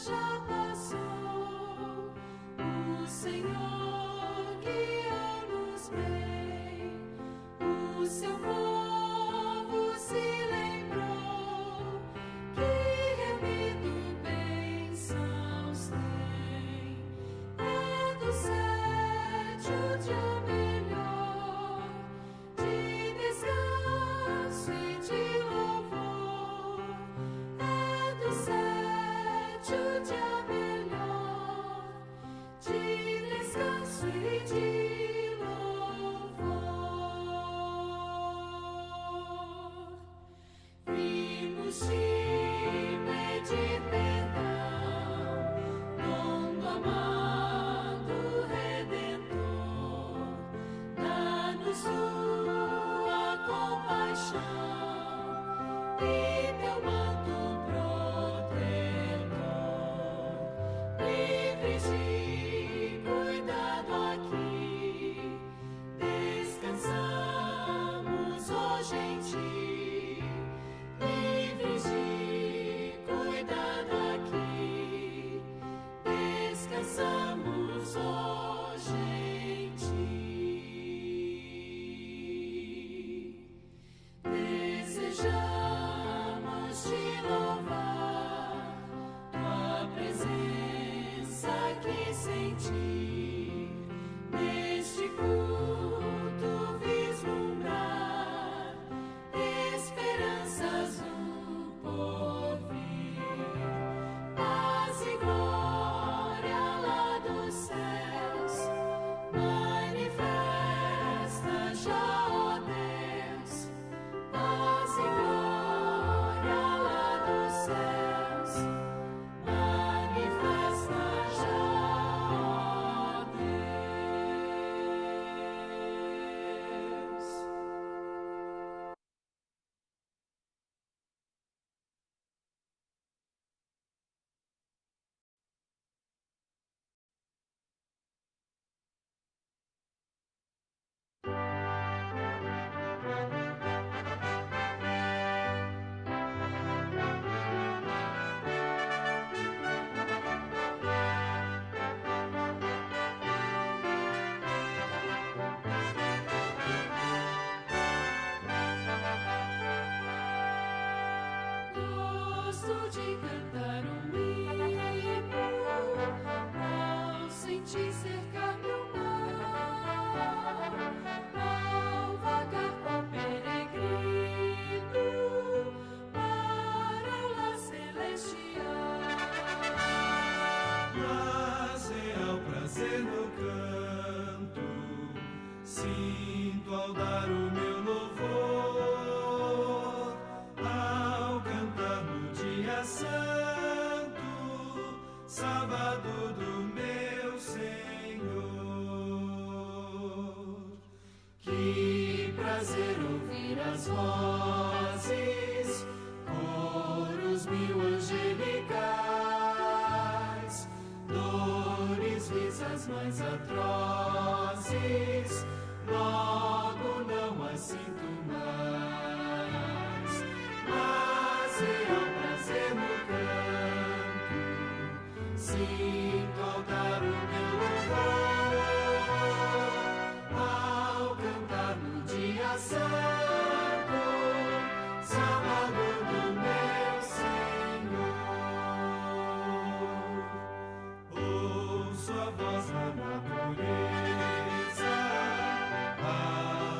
já passou, o Senhor guia-nos bem, o seu povo se lembrou que reunido bênçãos tem. É do sete o dia melhor, de descanso e de louvor. É do sete o dia melhor, de descanso e de louvor. Vimos te pedir perdão, dom do amado Redentor. Dá-nos tua compaixão e teu manto protetor. Livres de cuidado aqui, descansamos hoje em ti. Livres de cuidado aqui, descansamos hoje em ti. Desejamos te louvar, tua presença aqui sentir, neste culto vislumbrar esperanças no porvir. Paz e glória lá dos céus, manifesta já, ó Deus. Paz e glória lá dos céus, manifesta já, ó Deus. Gosto de cantar um hino ao sentir cercar meu mar, ao vagar com peregrino para o lar celestial. Mas real prazer no canto sinto ao dar o meu louvor, ao cantar no dia santo, sábado do meu Senhor. Que prazer ouvir as vozes, coros mil angelicais, dores, risas mais atrozes, logo não as sinto mais. Mas real prazer no canto sinto ao dar o meu louvor, ao cantar no dia santo, sábado do meu Senhor. Ouço a voz da natureza a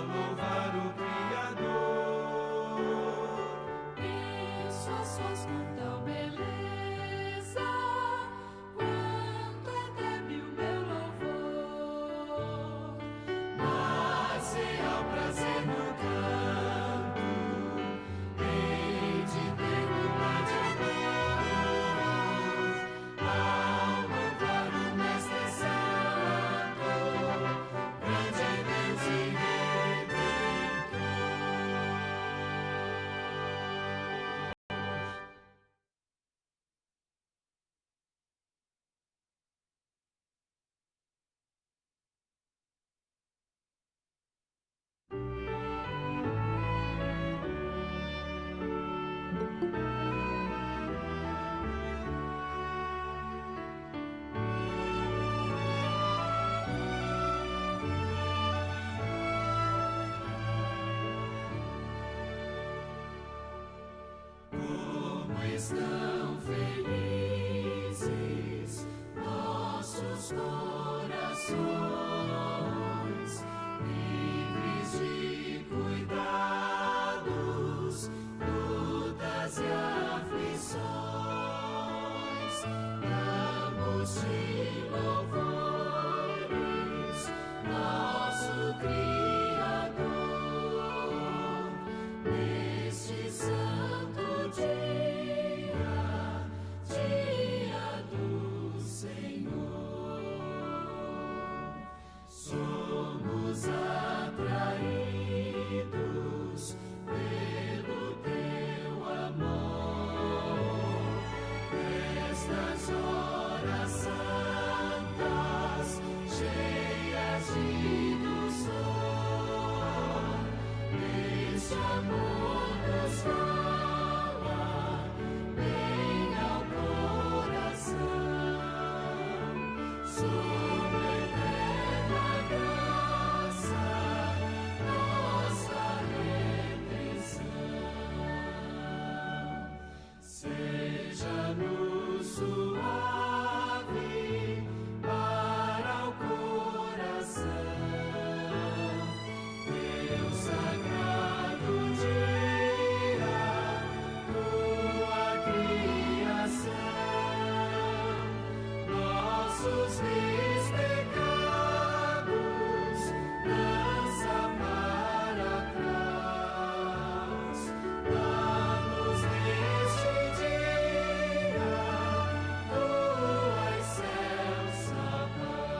louvar o Criador. estão felizes nossos corações, livres de cuidados, lutas e aflições, damos-te louvores, nosso Criador, neste santo dia, dia do Senhor. Somos atraídos pelo teu amor, nestas horas santas, cheias de ilusão, este amor nos fala bem ao coração, sobre eterna graça, nossa redenção. Seja-nos suave para o coração, teu sagrado dia, tua criação, nossos pecados lança para trás, dá-nos neste dia tua excelsa paz.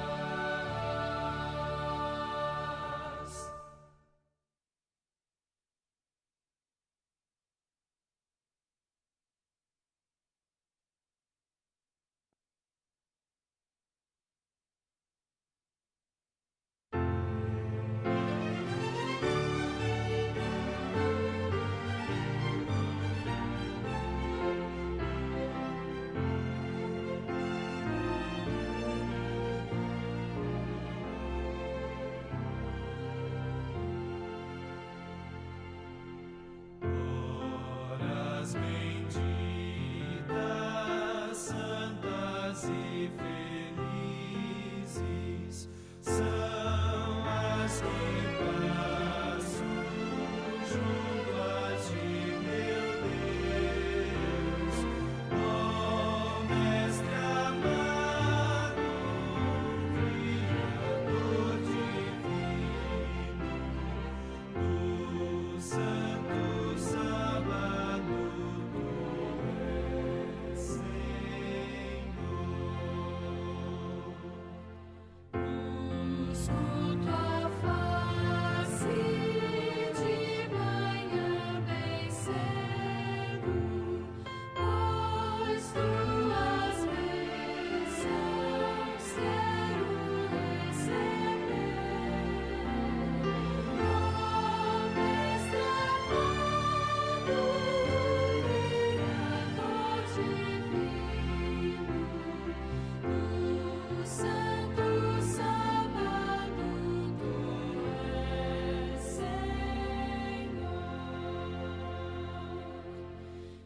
Horas benditas, santas e felizes são as que passo junto a ti, meu Deus. Ó Mestre amado, Criador divino, do santo sábado tu és Senhor. Busco tua face de manhã bem cedo, pois tuas bênçãos quero receber. Ó Mestre amado, Criador divino, do santo sábado tu és Senhor.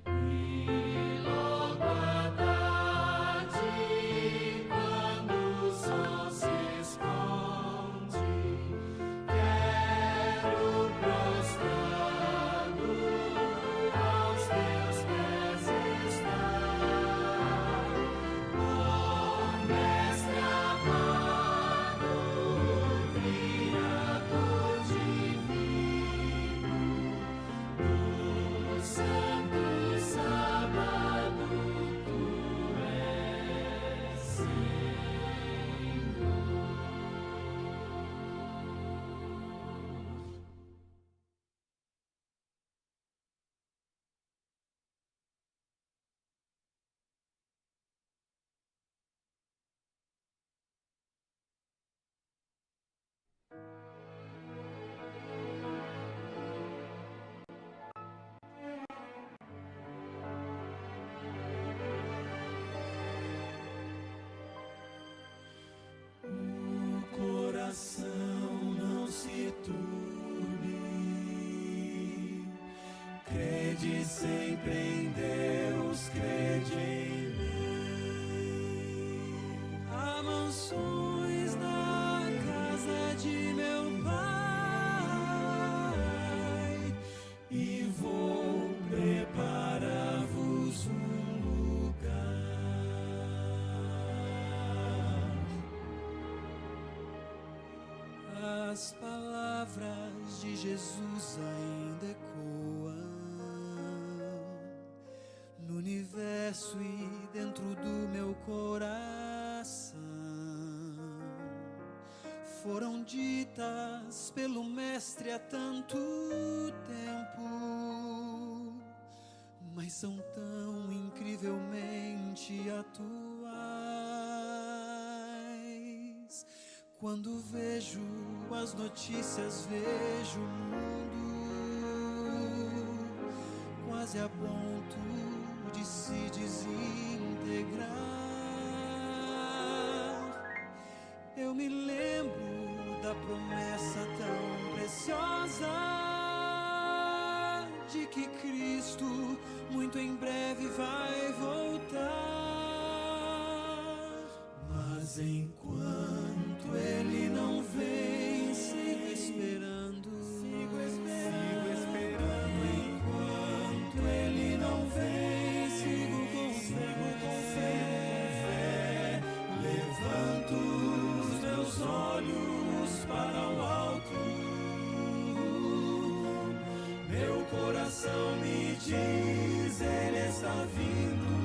E logo à tarde, quando o sol se esconde, quero prostrado aos teus pés estar. Ó Mestre amado, Criador divino, do santo sábado tu és Senhor. O coração não se turbe, crede sempre em Deus, As palavras de Jesus ainda ecoam no universo e dentro do meu coração. Foram ditas pelo Mestre há tanto tempo, mas são tão incrivelmente atuais. Quando vejo as notícias, vejo o mundo quase a ponto de se desintegrar. Eu me lembro da promessa tão preciosa de que Cristo muito em breve vai voltar. Mas enquanto Ele não vem, sigo esperando. Enquanto Ele não vem, sigo com fé. Levanto os meus olhos para o alto. Meu coração me diz, Ele está vindo.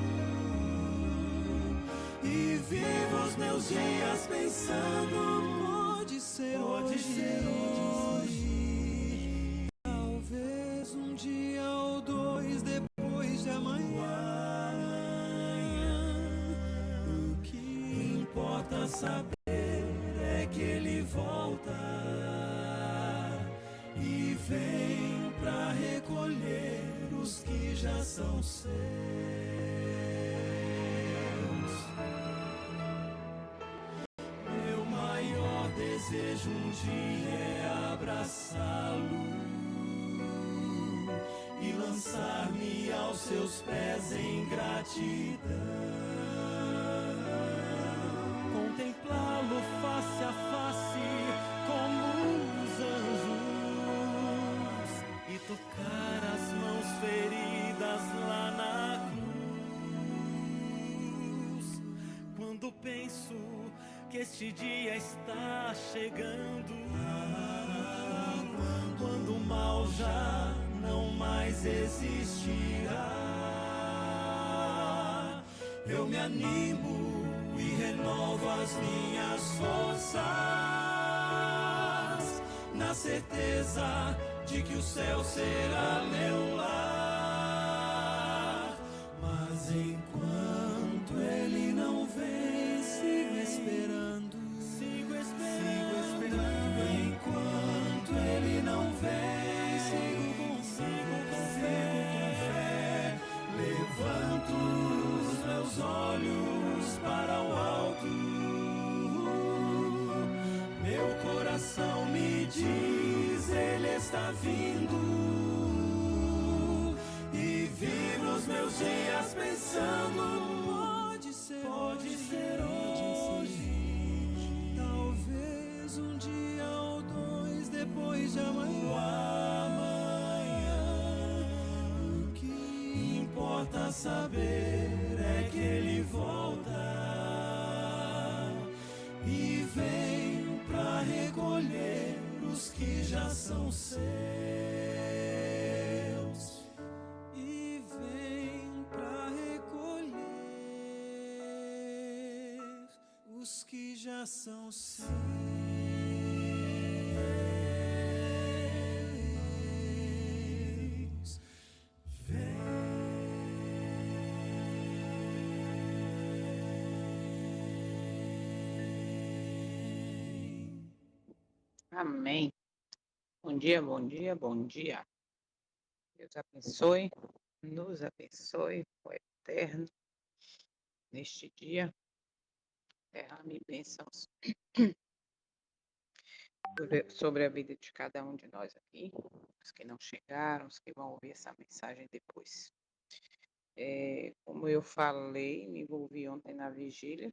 E vivo os meus dias pensando, pode ser hoje. Talvez um dia ou dois depois de amanhã. O que importa saber é que Ele volta e vem pra recolher os que já são seus. Meu maior desejo um dia é abraçá-lo e lançar-me aos seus pés em gratidão. Contemplá-lo face a face como os anjos e tocar as mãos feridas lá na cruz. Quando penso que este dia está chegando, quando o mal já não mais existirá, eu me animo e renovo as minhas forças, na certeza de que o céu será meu lar. Mas enquanto Ele não vem, sigo esperando. Enquanto Ele não vem, sigo com fé. Levanto os meus olhos para o alto. Meu coração me diz, Ele está vindo. E vivo os meus dias pensando, pode ser hoje. Talvez um dia ou dois depois de amanhã. O que importa saber é que Ele volta e vem pra recolher os que já são seus. E vem pra recolher os que já são seus. Amém. Bom dia, bom dia, bom dia. Deus abençoe, nos abençoe, o eterno, neste dia. Derrame bênçãos sobre a vida de cada um de nós aqui, os que não chegaram, os que vão ouvir essa mensagem depois. Como eu falei, me envolvi ontem na vigília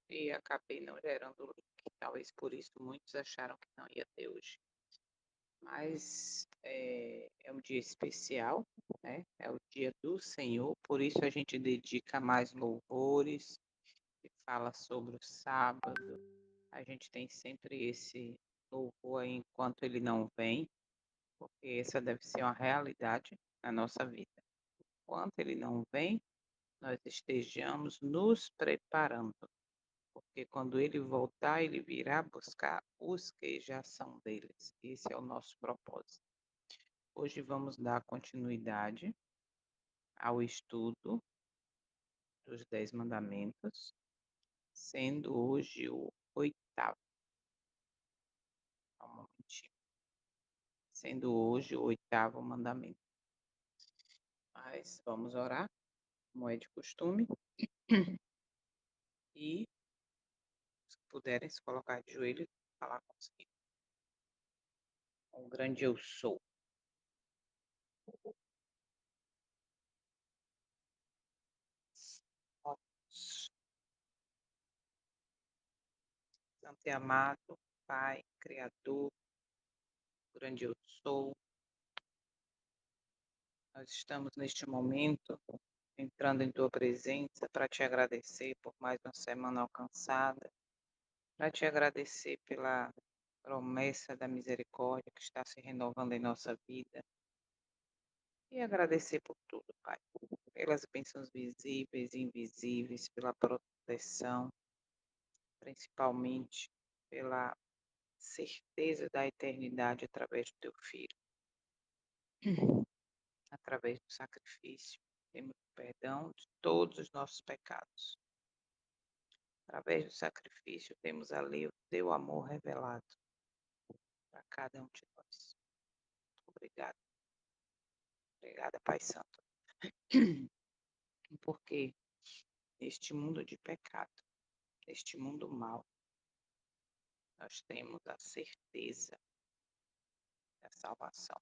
e acabei não gerando o link. Talvez por isso muitos acharam que não ia ter hoje. Mas é um dia especial, né? É o dia do Senhor, por isso a gente dedica mais louvores e fala sobre o sábado. A gente tem sempre esse louvor aí enquanto ele não vem, porque essa deve ser uma realidade na nossa vida. Enquanto ele não vem, nós estejamos nos preparando, porque quando ele voltar, ele virá buscar os que já são deles. Esse é o nosso propósito. Hoje vamos dar continuidade ao estudo dos 10 mandamentos, sendo hoje o oitavo. Só um momentinho. Sendo hoje o oitavo mandamento. Mas vamos orar, como é de costume, e se puderem se colocar de joelhos e falar com o Senhor. O grande eu sou. Ó Deus, Santo e amado, Pai, Criador, grande eu sou. Nós estamos neste momento entrando em tua presença para te agradecer por mais uma semana alcançada, para te agradecer pela promessa da misericórdia que está se renovando em nossa vida e agradecer por tudo, Pai, pelas bênçãos visíveis e invisíveis, pela proteção, principalmente pela certeza da eternidade através do teu Filho, através do sacrifício. Temos perdão de todos os nossos pecados. Através do sacrifício, temos ali o teu amor revelado para cada um de nós. Obrigado. Obrigada, Pai Santo. Porque neste mundo de pecado, neste mundo mau, nós temos a certeza da salvação.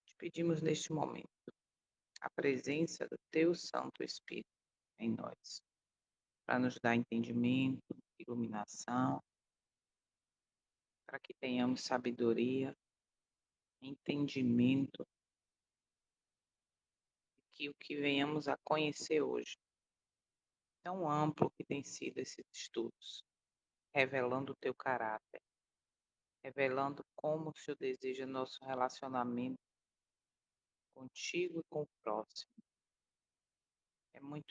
Te pedimos neste momento a presença do teu Santo Espírito em nós, para nos dar entendimento, iluminação, para que tenhamos sabedoria, entendimento, que o que venhamos a conhecer hoje, tão amplo que tem sido esses estudos, revelando o teu caráter, revelando como o Senhor deseja nosso relacionamento contigo e com o próximo.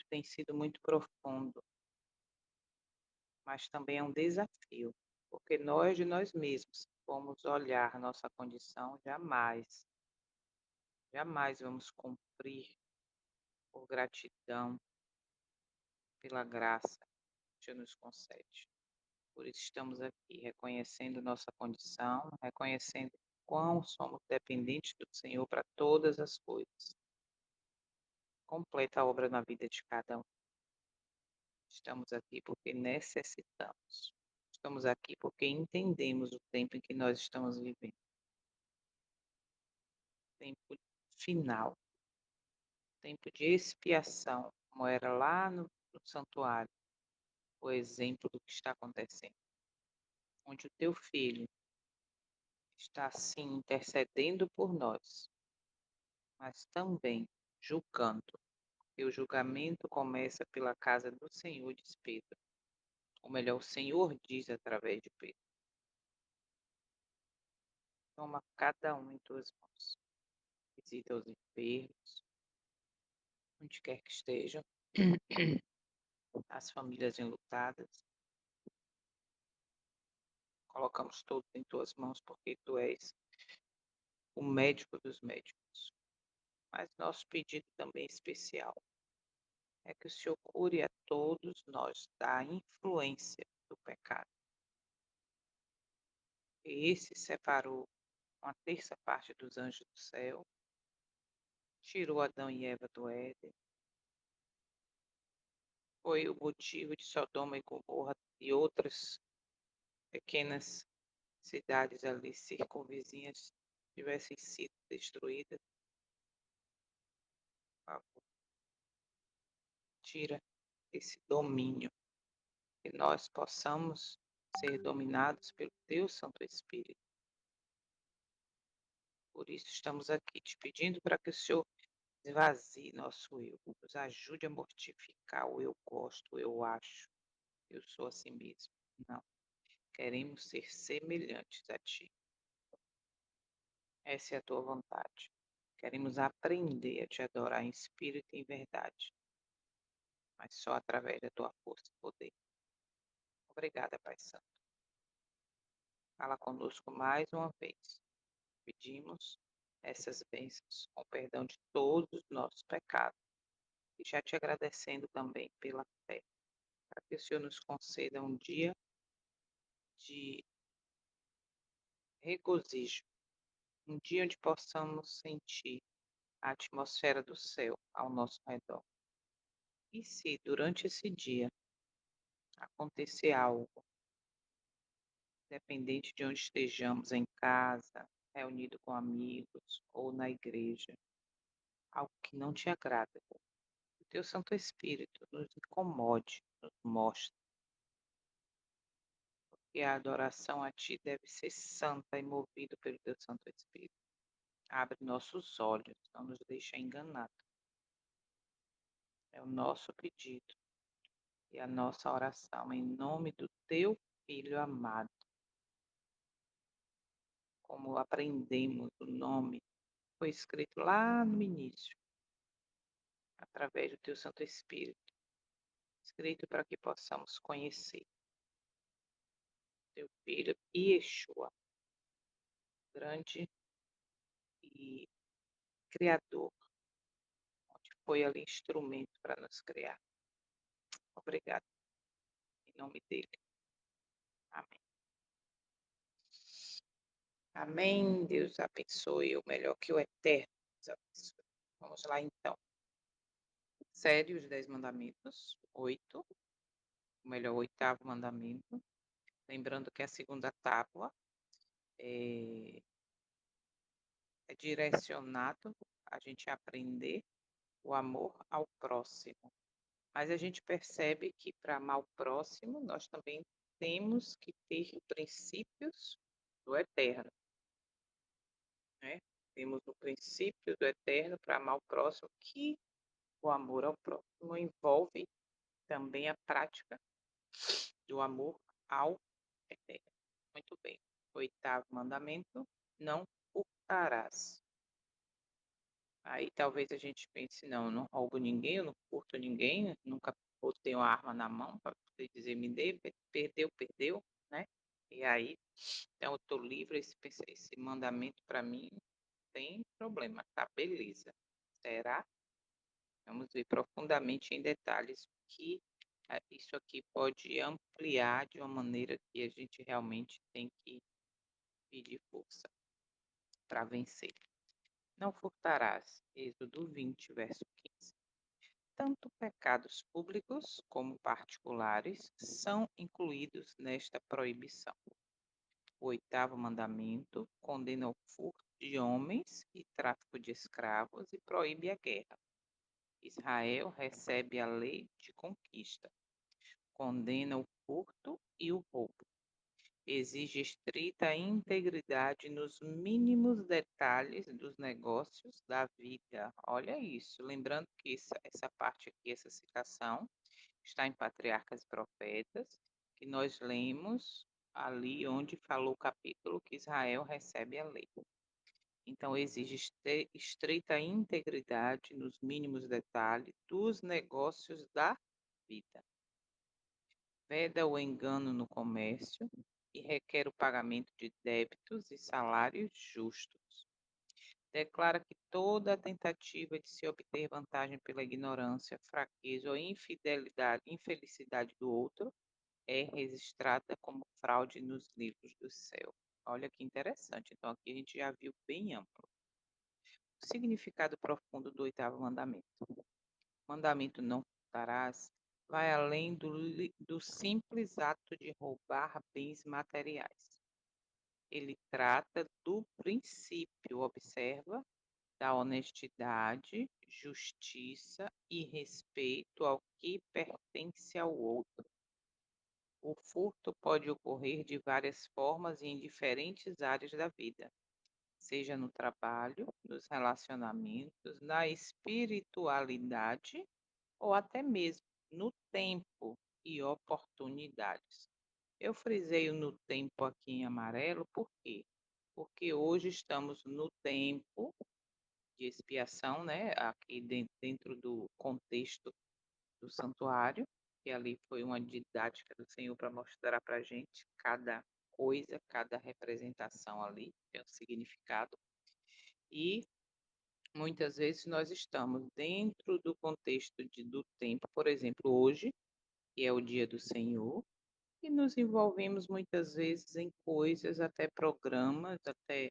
Tem sido muito profundo, mas também é um desafio, porque nós de nós mesmos vamos olhar nossa condição, jamais vamos cumprir por gratidão pela graça que nos concede. Por isso estamos aqui reconhecendo nossa condição, reconhecendo quão somos dependentes do Senhor para todas as coisas. Completa a obra na vida de cada um. Estamos aqui porque necessitamos. Estamos aqui porque entendemos o tempo em que nós estamos vivendo. Tempo final. Tempo de expiação, como era lá no santuário. O exemplo do que está acontecendo. Onde o teu filho está, assim, intercedendo por nós, mas também julgando. E o julgamento começa pela casa do Senhor, diz Pedro. Ou melhor, o Senhor diz através de Pedro. Toma cada um em tuas mãos. Visita os enfermos, onde quer que estejam, as famílias enlutadas. Colocamos todos em tuas mãos, porque tu és o médico dos médicos. Mas nosso pedido também especial é que o Senhor cure a todos nós da influência do pecado. E esse separou uma terça parte dos anjos do céu, tirou Adão e Eva do Éden, foi o motivo de Sodoma e Gomorra e outras pequenas cidades ali circunvizinhas tivessem sido destruídas. Por favor, tira esse domínio, que nós possamos ser dominados pelo teu Santo Espírito. Por isso estamos aqui te pedindo para que o Senhor esvazie nosso eu, nos ajude a mortificar o eu gosto, o eu acho, eu sou assim mesmo. Não. Queremos ser semelhantes a Ti. Essa é a Tua vontade. Queremos aprender a Te adorar em espírito e em verdade, mas só através da Tua força e poder. Obrigada, Pai Santo. Fala conosco mais uma vez. Pedimos essas bênçãos com perdão de todos os nossos pecados e já te agradecendo também pela fé, para que o Senhor nos conceda um dia de regozijo, um dia onde possamos sentir a atmosfera do céu ao nosso redor. E se durante esse dia acontecer algo, independente de onde estejamos, em casa, reunido com amigos ou na igreja, algo que não te agrada, o teu Santo Espírito nos incomode, nos mostre que a adoração a Ti deve ser santa e movida pelo Teu Santo Espírito. Abre nossos olhos, não nos deixa enganado. É o nosso pedido e a nossa oração em nome do Teu Filho amado. Como aprendemos o nome, foi escrito lá no início, através do Teu Santo Espírito, escrito para que possamos conhecer Teu Filho Yeshua, grande e Criador, onde foi ali instrumento para nos criar. Obrigado, em nome dele. Amém. Amém. Deus abençoe o melhor que o eterno nos abençoe. Vamos lá, então. Série os 10 mandamentos, 8, o melhor, o oitavo mandamento. Lembrando que a segunda tábua é direcionado a gente aprender o amor ao próximo. Mas a gente percebe que para amar o próximo, nós também temos que ter princípios do eterno, né? Temos o princípio do eterno para amar o próximo, que o amor ao próximo envolve também a prática do amor ao eterno. Muito bem. Oitavo mandamento: não furtarás. Aí talvez a gente pense, não, eu não roubo ninguém, eu não furto ninguém, nunca botei uma arma na mão para poder dizer me dê, perdeu, perdeu, né? E aí, então eu estou livre, esse mandamento para mim não tem problema, tá? Beleza. Será? Vamos ver profundamente em detalhes que isso aqui pode ampliar de uma maneira que a gente realmente tem que pedir força para vencer. Não furtarás, Êxodo 20, verso 15. Tanto pecados públicos como particulares são incluídos nesta proibição. O oitavo mandamento condena o furto de homens e tráfico de escravos e proíbe a guerra. Israel recebe a lei de conquista, condena o furto e o roubo. Exige estrita integridade nos mínimos detalhes dos negócios da vida. Olha isso. Lembrando que essa parte aqui, essa citação, está em Patriarcas e Profetas, que nós lemos ali onde falou o capítulo que Israel recebe a lei. Então, exige estreita integridade nos mínimos detalhes dos negócios da vida. Veda o engano no comércio e requer o pagamento de débitos e salários justos. Declara que toda tentativa de se obter vantagem pela ignorância, fraqueza ou infidelidade, infelicidade do outro é registrada como fraude nos livros do céu. Olha que interessante. Então, aqui a gente já viu bem amplo. O significado profundo do oitavo mandamento. O mandamento não furtarás vai além do simples ato de roubar bens materiais. Ele trata do princípio, observa, da honestidade, justiça e respeito ao que pertence ao outro. O furto pode ocorrer de várias formas e em diferentes áreas da vida, seja no trabalho, nos relacionamentos, na espiritualidade ou até mesmo no tempo e oportunidades. Eu frisei o no tempo aqui em amarelo, por quê? Porque hoje estamos no tempo de expiação, né, aqui dentro do contexto do santuário, que ali foi uma didática do Senhor para mostrar para a gente cada coisa, cada representação ali, tem um significado. E muitas vezes nós estamos dentro do contexto do tempo, por exemplo, hoje, que é o dia do Senhor, e nos envolvemos muitas vezes em coisas, até programas, até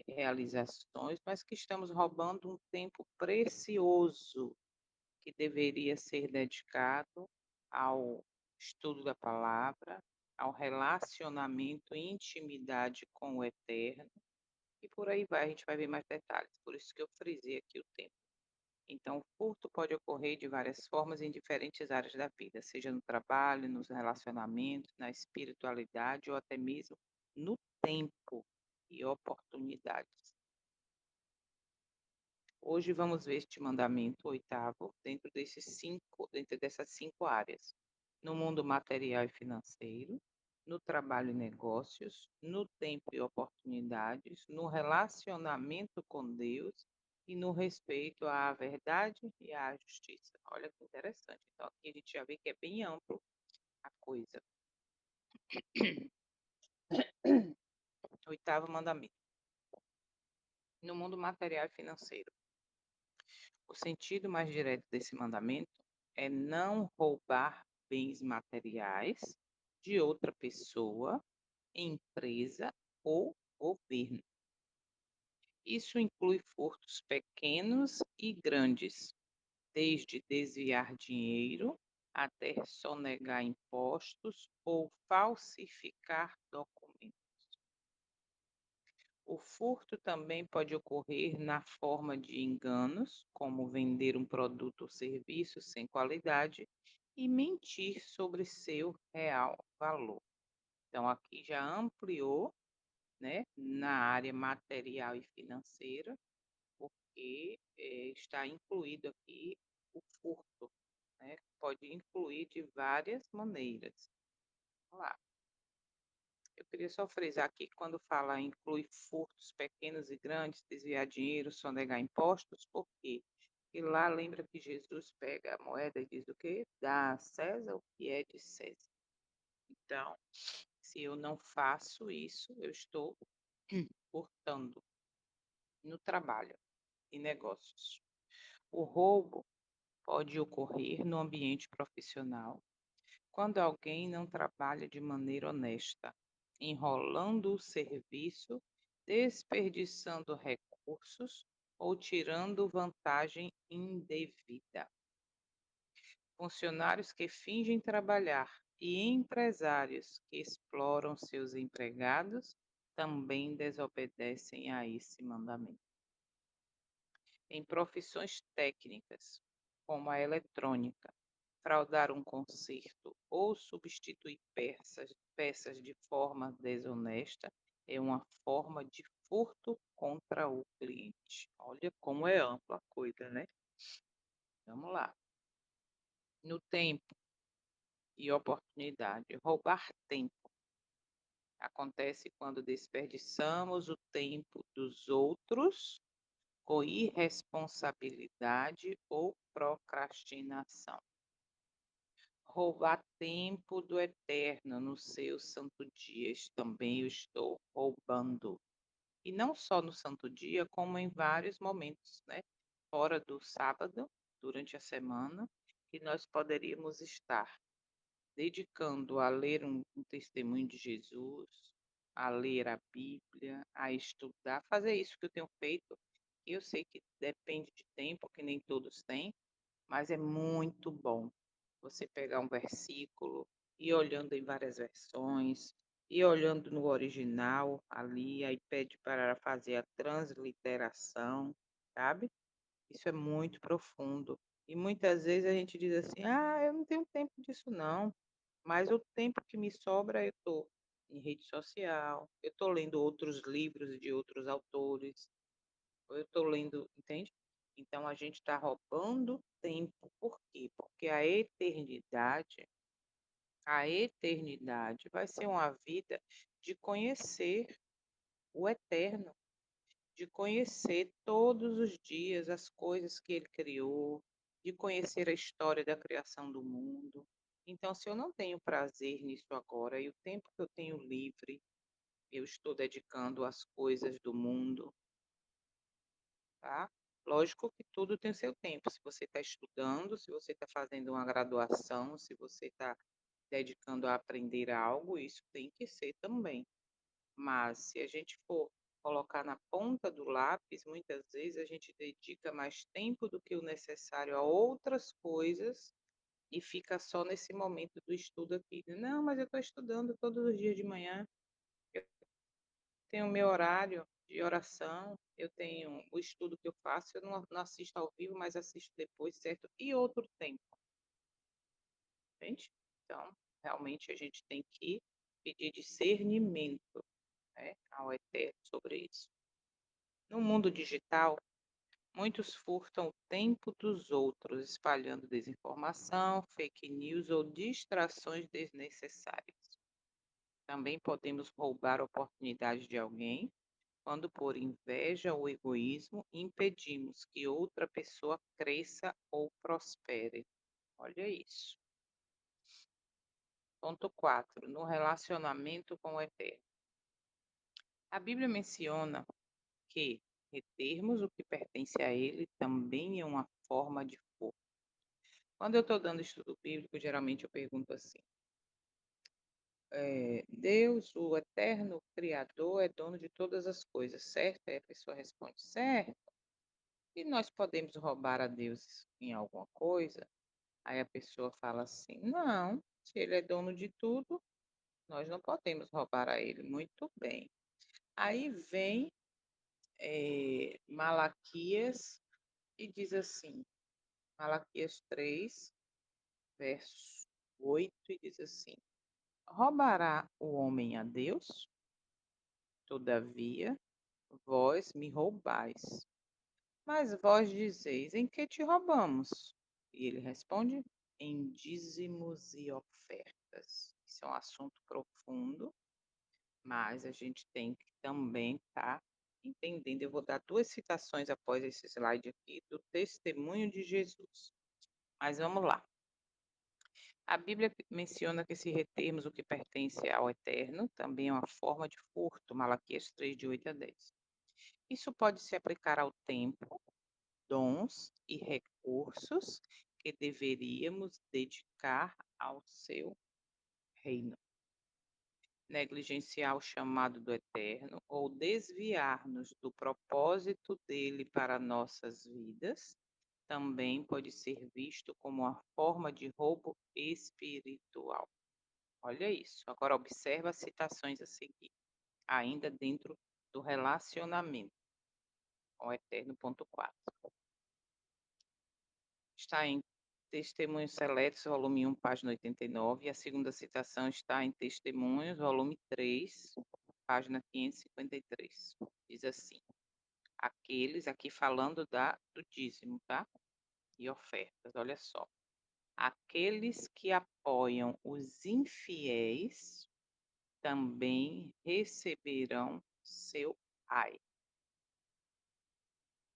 realizações, mas que estamos roubando um tempo precioso que deveria ser dedicado ao estudo da palavra, ao relacionamento e intimidade com o eterno, e por aí vai, a gente vai ver mais detalhes. Por isso que eu frisei aqui o tempo. Então, o furto pode ocorrer de várias formas em diferentes áreas da vida, seja no trabalho, nos relacionamentos, na espiritualidade ou até mesmo no tempo e oportunidades. Hoje vamos ver este mandamento oitavo dentro dessas 5 áreas: no mundo material e financeiro, no trabalho e negócios, no tempo e oportunidades, no relacionamento com Deus e no respeito à verdade e à justiça. Olha que interessante. Então, aqui a gente já vê que é bem amplo a coisa. Oitavo mandamento: no mundo material e financeiro. O sentido mais direto desse mandamento é não roubar bens materiais de outra pessoa, empresa ou governo. Isso inclui furtos pequenos e grandes, desde desviar dinheiro até sonegar impostos ou falsificar documentos. O furto também pode ocorrer na forma de enganos, como vender um produto ou serviço sem qualidade e mentir sobre seu real valor. Então, aqui já ampliou, né, na área material e financeira, porque está incluído aqui o furto, né, que pode incluir de várias maneiras. Vamos lá. Eu queria só frisar aqui que quando fala inclui furtos pequenos e grandes, desviar dinheiro, sonegar impostos, por quê? E lá lembra que Jesus pega a moeda e diz o quê? Dá a César o que é de César. Então, se eu não faço isso, eu estou furtando no trabalho e negócios. O roubo pode ocorrer no ambiente profissional, quando alguém não trabalha de maneira honesta, enrolando o serviço, desperdiçando recursos ou tirando vantagem indevida. Funcionários que fingem trabalhar e empresários que exploram seus empregados também desobedecem a esse mandamento. Em profissões técnicas, como a eletrônica, fraudar um conserto ou substituir peças de forma desonesta é uma forma de furto contra o cliente. Olha como é ampla a coisa, né? Vamos lá. No tempo e oportunidade, roubar tempo acontece quando desperdiçamos o tempo dos outros com irresponsabilidade ou procrastinação. Roubar tempo do eterno nos seus santo dias, também eu estou roubando. E não só no santo dia, como em vários momentos, né? Fora do sábado, durante a semana, que nós poderíamos estar dedicando a ler um testemunho de Jesus, a ler a Bíblia, a estudar, fazer isso que eu tenho feito. Eu sei que depende de tempo, que nem todos têm, mas é muito bom você pegar um versículo e olhando em várias versões, e olhando no original ali, aí pede para fazer a transliteração, sabe? Isso é muito profundo. E muitas vezes a gente diz assim: ah, eu não tenho tempo disso não, mas o tempo que me sobra eu estou em rede social, eu estou lendo outros livros de outros autores, eu estou lendo, entende? Então a gente está roubando tempo. Por quê? Porque a eternidade A eternidade vai ser uma vida de conhecer o eterno, de conhecer todos os dias as coisas que ele criou, de conhecer a história da criação do mundo. Então, se eu não tenho prazer nisso agora e o tempo que eu tenho livre, eu estou dedicando às coisas do mundo, tá? Lógico que tudo tem seu tempo. Se você está estudando, se você está fazendo uma graduação, se você está dedicando a aprender algo, isso tem que ser também. Mas se a gente for colocar na ponta do lápis, muitas vezes a gente dedica mais tempo do que o necessário a outras coisas e fica só nesse momento do estudo aqui. Não, mas eu estou estudando todos os dias de manhã, eu tenho o meu horário de oração, eu tenho o estudo que eu faço, eu não assisto ao vivo, mas assisto depois, certo? E outro tempo, entende? Então, realmente a gente tem que pedir discernimento, né, ao Eterno sobre isso. No mundo digital, muitos furtam o tempo dos outros, espalhando desinformação, fake news ou distrações desnecessárias. Também podemos roubar oportunidades de alguém quando, por inveja ou egoísmo, impedimos que outra pessoa cresça ou prospere. Olha isso. Ponto 4. No relacionamento com o Eterno. A Bíblia menciona que retermos o que pertence a Ele também é uma forma de furto. Quando eu estou dando estudo bíblico, geralmente eu pergunto assim: Deus, o eterno Criador, é dono de todas as coisas, certo? Aí a pessoa responde: certo. E nós podemos roubar a Deus em alguma coisa? Aí a pessoa fala assim: não, se Ele é dono de tudo, nós não podemos roubar a Ele. Muito bem. Aí vem Malaquias e diz assim, Malaquias 3, verso 8, e diz assim: roubará o homem a Deus? Todavia, vós me roubais. Mas vós dizeis: em que te roubamos? E ele responde: em dízimos e ofertas. Isso é um assunto profundo, mas a gente tem que também estar entendendo. Eu vou dar duas citações após esse slide aqui do testemunho de Jesus. Mas vamos lá. A Bíblia menciona que se retermos o que pertence ao Eterno, também é uma forma de furto, Malaquias 3, de 8 a 10. Isso pode se aplicar ao tempo, dons e recursos que deveríamos dedicar ao seu reino. Negligenciar o chamado do Eterno ou desviar-nos do propósito dele para nossas vidas também pode ser visto como uma forma de roubo espiritual. Olha isso. Agora observa as citações a seguir, ainda dentro do relacionamento com o Eterno, ponto 4. Está em Testemunhos Seletos, volume 1, página 89, e a segunda citação está em Testemunhos, volume 3, página 553. Diz assim: aqueles, aqui falando do dízimo, tá? E ofertas, olha só. Aqueles que apoiam os infiéis também receberão seu ai.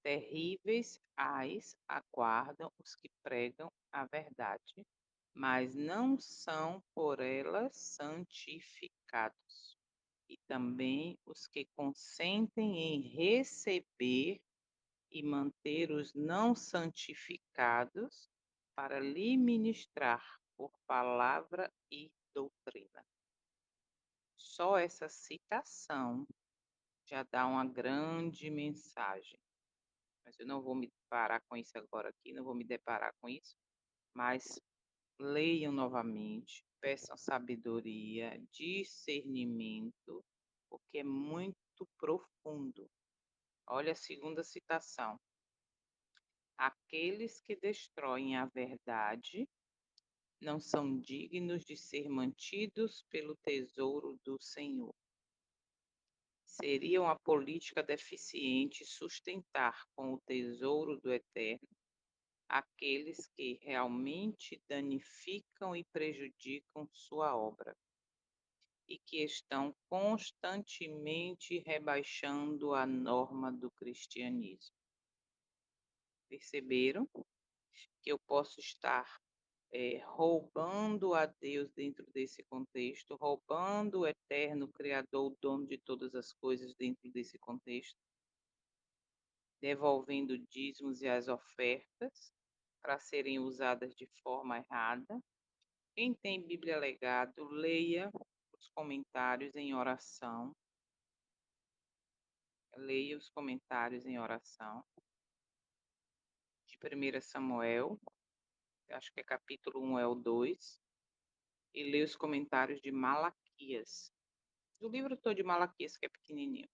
Terríveis ais aguardam os que pregam a verdade, mas não são por elas santificados. E também os que consentem em receber e manter os não santificados para lhe ministrar por palavra e doutrina. Só essa citação já dá uma grande mensagem. Mas eu não vou me deparar com isso agora aqui, não vou me deparar com isso, mas leiam novamente, peçam sabedoria, discernimento, porque é muito profundo. Olha a segunda citação. Aqueles que destroem a verdade não são dignos de ser mantidos pelo tesouro do Senhor. Seria uma política deficiente sustentar com o tesouro do Eterno aqueles que realmente danificam e prejudicam sua obra e que estão constantemente rebaixando a norma do cristianismo. Perceberam que eu posso estar roubando a Deus dentro desse contexto, roubando o eterno Criador, o dono de todas as coisas dentro desse contexto, devolvendo dízimos e as ofertas para serem usadas de forma errada. Quem tem Bíblia Legado, leia os comentários em oração. Leia os comentários em oração de 1 Samuel, acho que é capítulo 1 é o 2, e leia os comentários de Malaquias. Do livro todo de Malaquias, que é pequenininho.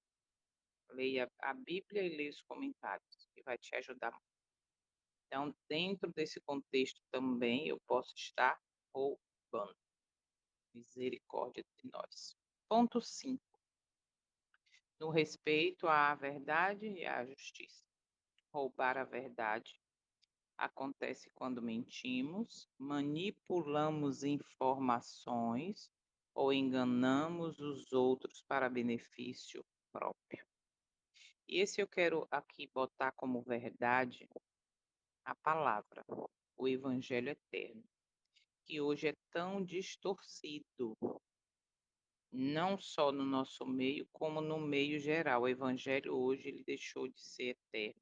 Leia a Bíblia e leia os comentários, que vai te ajudar. Então, dentro desse contexto também, eu posso estar roubando. Misericórdia de nós. Ponto 5. No respeito à verdade e à justiça. Roubar a verdade acontece quando mentimos, manipulamos informações ou enganamos os outros para benefício próprio. E esse eu quero aqui botar como verdade a palavra, o Evangelho eterno, que hoje é tão distorcido, não só no nosso meio, como no meio geral. O Evangelho hoje ele deixou de ser eterno.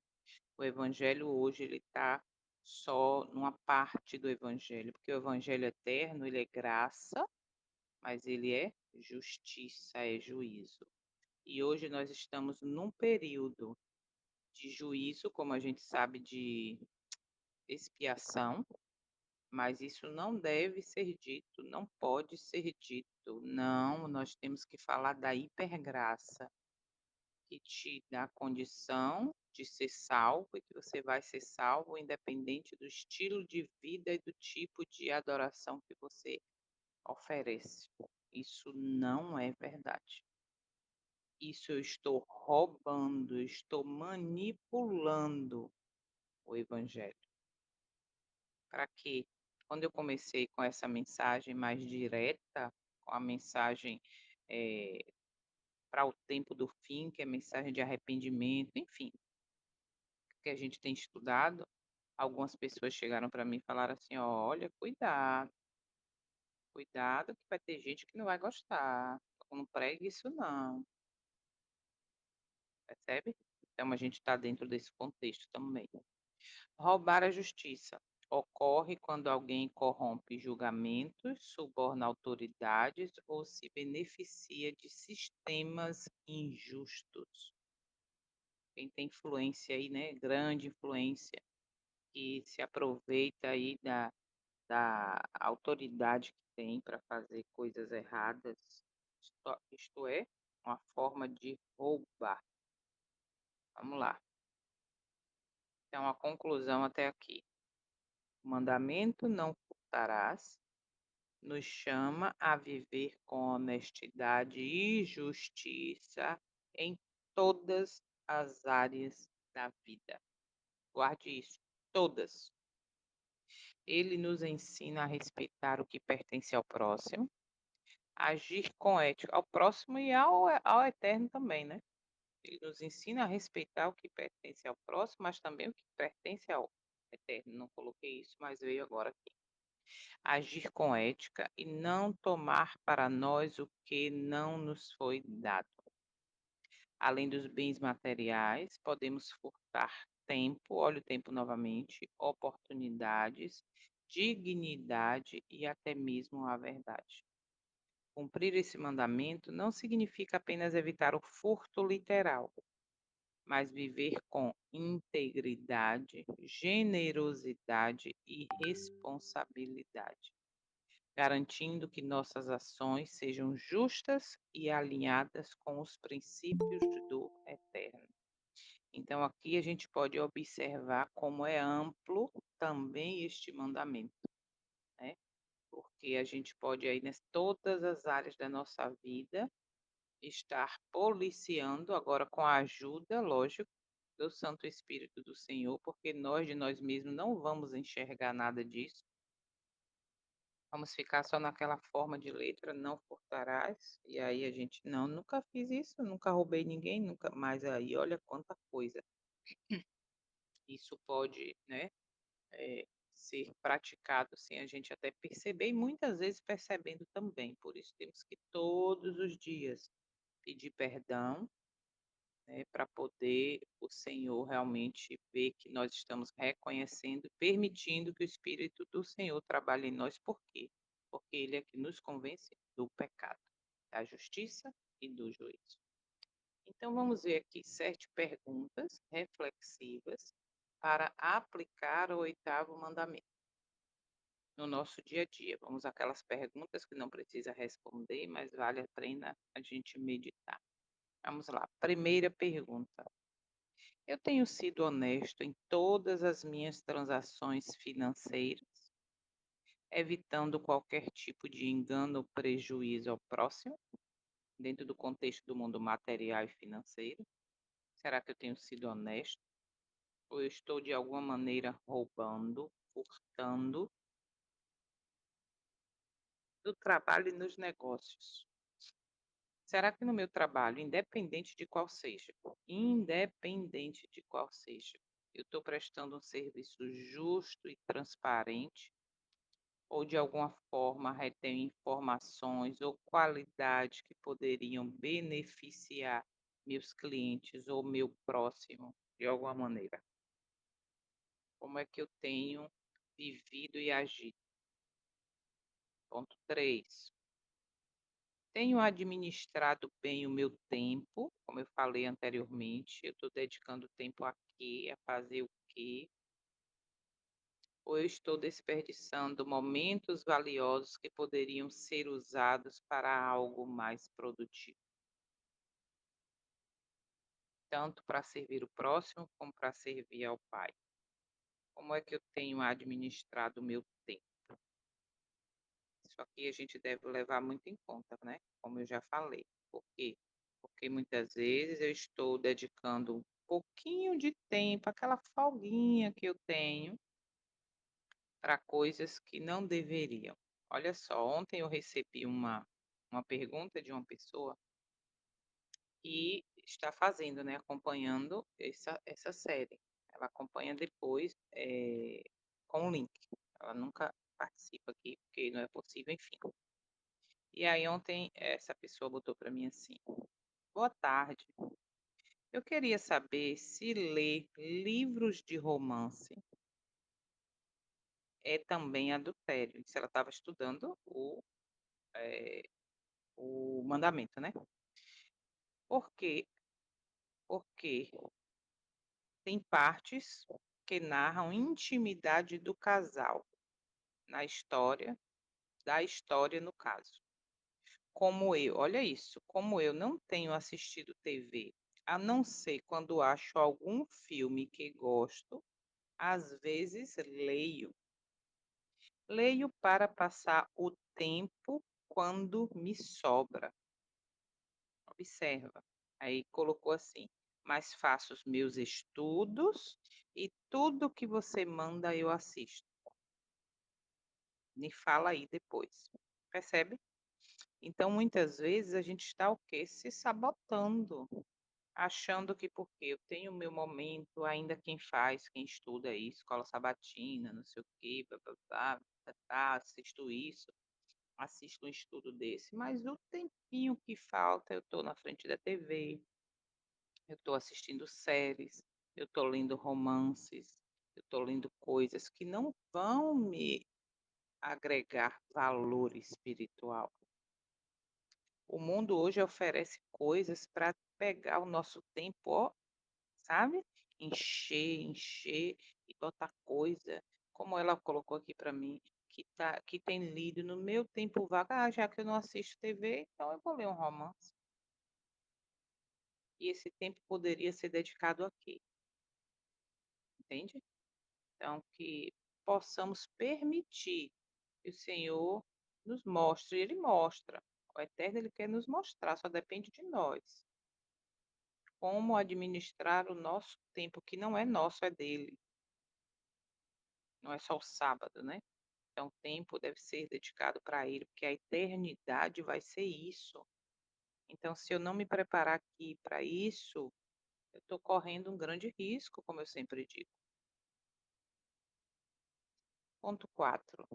O Evangelho hoje ele está só numa parte do Evangelho, porque o Evangelho eterno ele é graça, mas ele é justiça, é juízo. E hoje nós estamos num período de juízo, como a gente sabe, de expiação, mas isso não deve ser dito, não pode ser dito. Não, nós temos que falar da hipergraça, que te dá a condição de ser salvo e que você vai ser salvo independente do estilo de vida e do tipo de adoração que você oferece. Isso não é verdade. Isso eu estou roubando, eu estou manipulando o evangelho. Para quê? Quando eu comecei com essa mensagem mais direta, com a mensagem para o tempo do fim, que é a mensagem de arrependimento, enfim, que a gente tem estudado, algumas pessoas chegaram para mim e falaram assim: olha, cuidado, cuidado, que vai ter gente que não vai gostar. Não pregue isso, não. Percebe? Então a gente está dentro desse contexto também. Roubar a justiça ocorre quando alguém corrompe julgamentos, suborna autoridades ou se beneficia de sistemas injustos. Quem tem influência aí, né, grande influência, que se aproveita aí da autoridade que tem para fazer coisas erradas, isto é, uma forma de roubar. Vamos lá. Então, a conclusão até aqui. O mandamento não furtarás nos chama a viver com honestidade e justiça em todas as áreas da vida. Guarde isso, todas. Ele nos ensina a respeitar o que pertence ao próximo, agir com ética ao próximo e ao eterno também, né? Ele nos ensina a respeitar o que pertence ao próximo, mas também o que pertence ao eterno. Não coloquei isso, mas veio agora aqui. Agir com ética e não tomar para nós o que não nos foi dado. Além dos bens materiais, podemos furtar tempo, olha o tempo novamente, oportunidades, dignidade e até mesmo a verdade. Cumprir esse mandamento não significa apenas evitar o furto literal, mas viver com integridade, generosidade e responsabilidade, garantindo que nossas ações sejam justas e alinhadas com os princípios do Eterno. Então, aqui a gente pode observar como é amplo também este mandamento, né? Porque a gente pode aí, em todas as áreas da nossa vida, estar policiando, agora com a ajuda, lógico, do Santo Espírito do Senhor, porque nós de nós mesmos não vamos enxergar nada disso. Vamos ficar só naquela forma de letra, não furtarás, e aí a gente, não, nunca fiz isso, nunca roubei ninguém, nunca, mas aí olha quanta coisa. Isso pode, né, ser praticado sem a gente até perceber e muitas vezes percebendo também. Por isso temos que todos os dias pedir perdão, né, para poder o Senhor realmente ver que nós estamos reconhecendo e permitindo que o Espírito do Senhor trabalhe em nós. Por quê? Porque Ele é que nos convence do pecado, da justiça e do juízo. Então, vamos ver aqui 7 perguntas reflexivas para aplicar o oitavo mandamento no nosso dia a dia. Vamos àquelas perguntas que não precisa responder, mas vale a pena a gente meditar. Vamos lá. Primeira pergunta: eu tenho sido honesto em todas as minhas transações financeiras, evitando qualquer tipo de engano ou prejuízo ao próximo, dentro do contexto do mundo material e financeiro? Será que eu tenho sido honesto? Ou eu estou de alguma maneira roubando, furtando do trabalho e nos negócios? Será que no meu trabalho, independente de qual seja, eu estou prestando um serviço justo e transparente, ou de alguma forma retenho informações ou qualidade que poderiam beneficiar meus clientes ou meu próximo de alguma maneira? Como é que eu tenho vivido e agido? Ponto 3: tenho administrado bem o meu tempo, como eu falei anteriormente, eu estou dedicando tempo a quê, a fazer o quê? Ou eu estou desperdiçando momentos valiosos que poderiam ser usados para algo mais produtivo, tanto para servir o próximo como para servir ao Pai? Como é que eu tenho administrado o meu tempo? Isso aqui a gente deve levar muito em conta, né, como eu já falei. Por quê? Porque muitas vezes eu estou dedicando um pouquinho de tempo, aquela folguinha que eu tenho, para coisas que não deveriam. Olha só, ontem eu recebi uma pergunta de uma pessoa que está fazendo, né, acompanhando essa série. Ela acompanha depois, com o link. Ela nunca participa aqui, porque não é possível, enfim. E aí ontem essa pessoa botou para mim assim: "Boa tarde, eu queria saber se ler livros de romance é também adultério", se ela estava estudando o mandamento, né. Por quê? Porque tem partes que narram intimidade do casal na história da história no caso. Como eu olha isso, como eu não tenho assistido TV, a não ser quando acho algum filme que gosto, às vezes leio. Leio para passar o tempo quando me sobra. Observa. Aí colocou assim: "Mas faço os meus estudos e tudo que você manda eu assisto. Me fala aí depois". Percebe? Então muitas vezes a gente está o quê? Se sabotando, achando que porque eu tenho o meu momento, ainda quem faz, quem estuda aí, escola sabatina, não sei o quê, blá-blá-blá, tá-tá-tá, assisto isso, assisto um estudo desse, mas o tempinho que falta eu estou na frente da TV, eu estou assistindo séries, eu estou lendo romances, eu estou lendo coisas que não vão me agregar valor espiritual. O mundo hoje oferece coisas para pegar o nosso tempo, ó, sabe, encher, encher e botar coisa, como ela colocou aqui para mim, que tem lido no meu tempo vago: "Ah, já que eu não assisto TV, então eu vou ler um romance". E esse tempo poderia ser dedicado a quê? Entende? Então que possamos permitir que o Senhor nos mostre, Ele mostra. O Eterno, Ele quer nos mostrar, só depende de nós. como administrar o nosso tempo, que não é nosso, é dele. Não é só o sábado, né. Então o tempo deve ser dedicado para ele, porque a eternidade vai ser isso. Então se eu não me preparar aqui para isso, eu estou correndo um grande risco, como eu sempre digo. Ponto 4.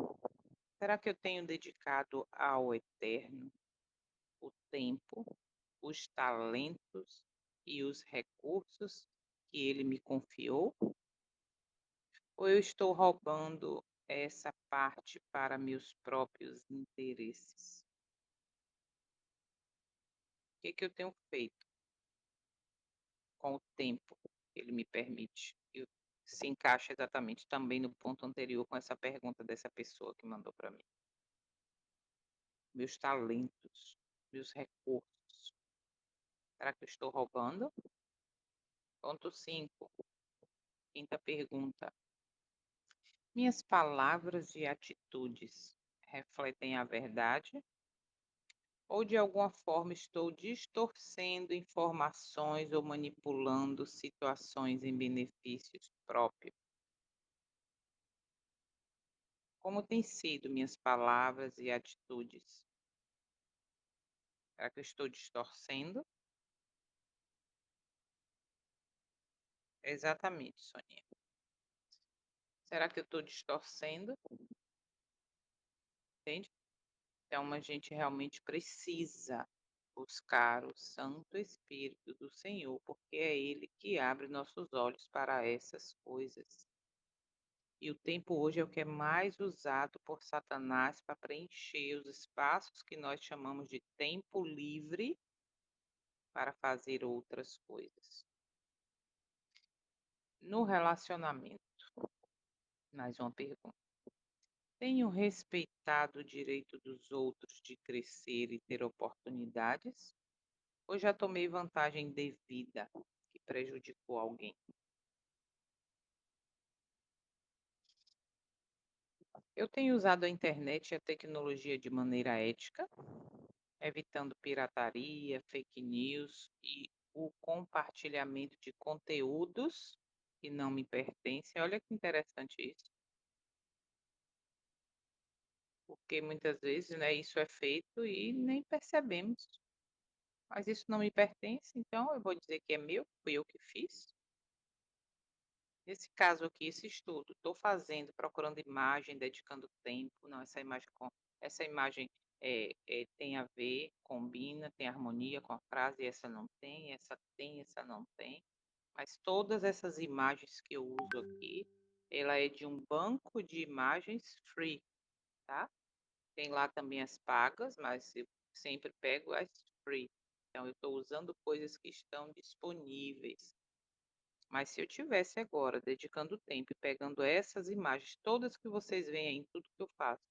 Será que eu tenho dedicado ao eterno o tempo, os talentos e os recursos que ele me confiou? Ou eu estou roubando essa parte para meus próprios interesses? O que que eu tenho feito com o tempo que ele me permite? E se encaixa exatamente também no ponto anterior com essa pergunta dessa pessoa que mandou para mim. Meus talentos, meus recursos. Será que eu estou roubando? Ponto 5. Quinta pergunta. Minhas palavras e atitudes refletem a verdade? Ou de alguma forma estou distorcendo informações ou manipulando situações em benefícios próprios? Como têm sido minhas palavras e atitudes? Será que eu estou distorcendo? Exatamente, Sonia. Será que eu estou distorcendo? Entende? Então a gente realmente precisa buscar o Santo Espírito do Senhor, porque é Ele que abre nossos olhos para essas coisas. E o tempo hoje é o que é mais usado por Satanás para preencher os espaços que nós chamamos de tempo livre para fazer outras coisas. No relacionamento, mais uma pergunta. Tenho respeitado o direito dos outros de crescer e ter oportunidades? Ou já tomei vantagem devida que prejudicou alguém? Eu tenho usado a internet e a tecnologia de maneira ética, evitando pirataria, fake news e o compartilhamento de conteúdos que não me pertencem. Olha que interessante isso, porque muitas vezes, né, isso é feito e nem percebemos. Mas isso não me pertence, então eu vou dizer que é meu, fui eu que fiz. Nesse caso aqui, esse estudo, estou fazendo, procurando imagem, dedicando tempo, não, essa imagem tem a ver, combina, tem harmonia com a frase, essa tem, essa não tem. Mas todas essas imagens que eu uso aqui, ela é de um banco de imagens free, tá? Tem lá também as pagas, mas eu sempre pego as free. Então eu estou usando coisas que estão disponíveis. Mas se eu tivesse agora dedicando tempo e pegando essas imagens, todas que vocês veem aí em tudo que eu faço,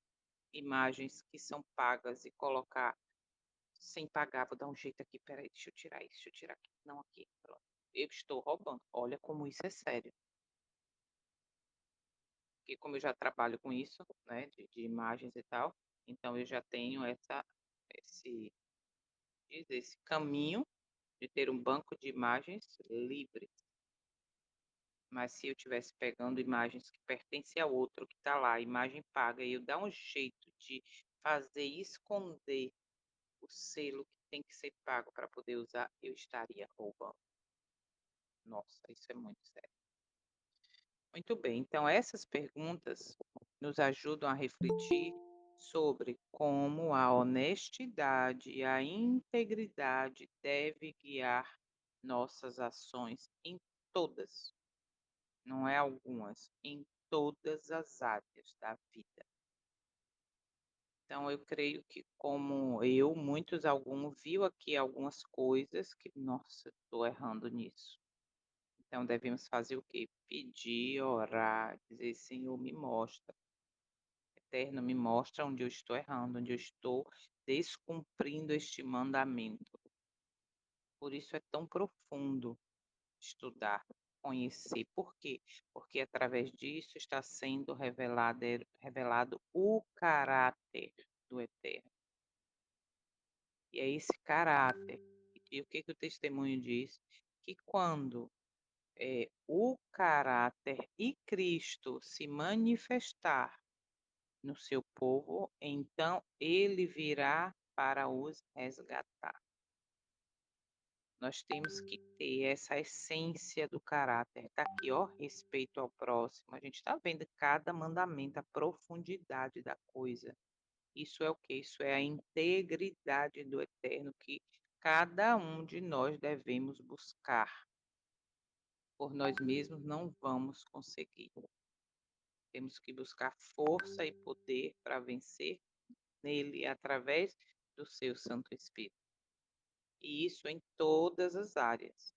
imagens que são pagas e colocar sem pagar, vou dar um jeito aqui, peraí, deixa eu tirar aqui, não aqui, pronto. Eu estou roubando. Olha como isso é sério. Porque como eu já trabalho com isso, né, de imagens e tal, então eu já tenho esse caminho de ter um banco de imagens livre. Mas se eu tivesse pegando imagens que pertencem a outro que está lá, imagem paga, e eu dar um jeito de fazer esconder o selo que tem que ser pago para poder usar, eu estaria roubando. Nossa, isso é muito sério. Muito bem, então essas perguntas nos ajudam a refletir sobre como a honestidade e a integridade deve guiar nossas ações em todas, não é algumas, em todas as áreas da vida. Então eu creio que como eu, muitos algum viu aqui algumas coisas que, nossa, estou errando nisso. Então devemos fazer o quê? Pedir, orar, dizer: "Senhor, me mostra, Eterno, me mostra onde eu estou errando, onde eu estou descumprindo este mandamento". Por isso é tão profundo estudar, conhecer. Por quê? Porque através disso está sendo revelado o caráter do Eterno. E é esse caráter, e o que que o testemunho diz? que quando o caráter e Cristo se manifestar no seu povo, então ele virá para os resgatar. Nós temos que ter essa essência do caráter. Está aqui, ó, respeito ao próximo. A gente está vendo cada mandamento, a profundidade da coisa. Isso é o que? Isso é a integridade do eterno que cada um de nós devemos buscar. Por nós mesmos não vamos conseguir. Temos que buscar força e poder para vencer nele através do seu Santo Espírito. E isso em todas as áreas.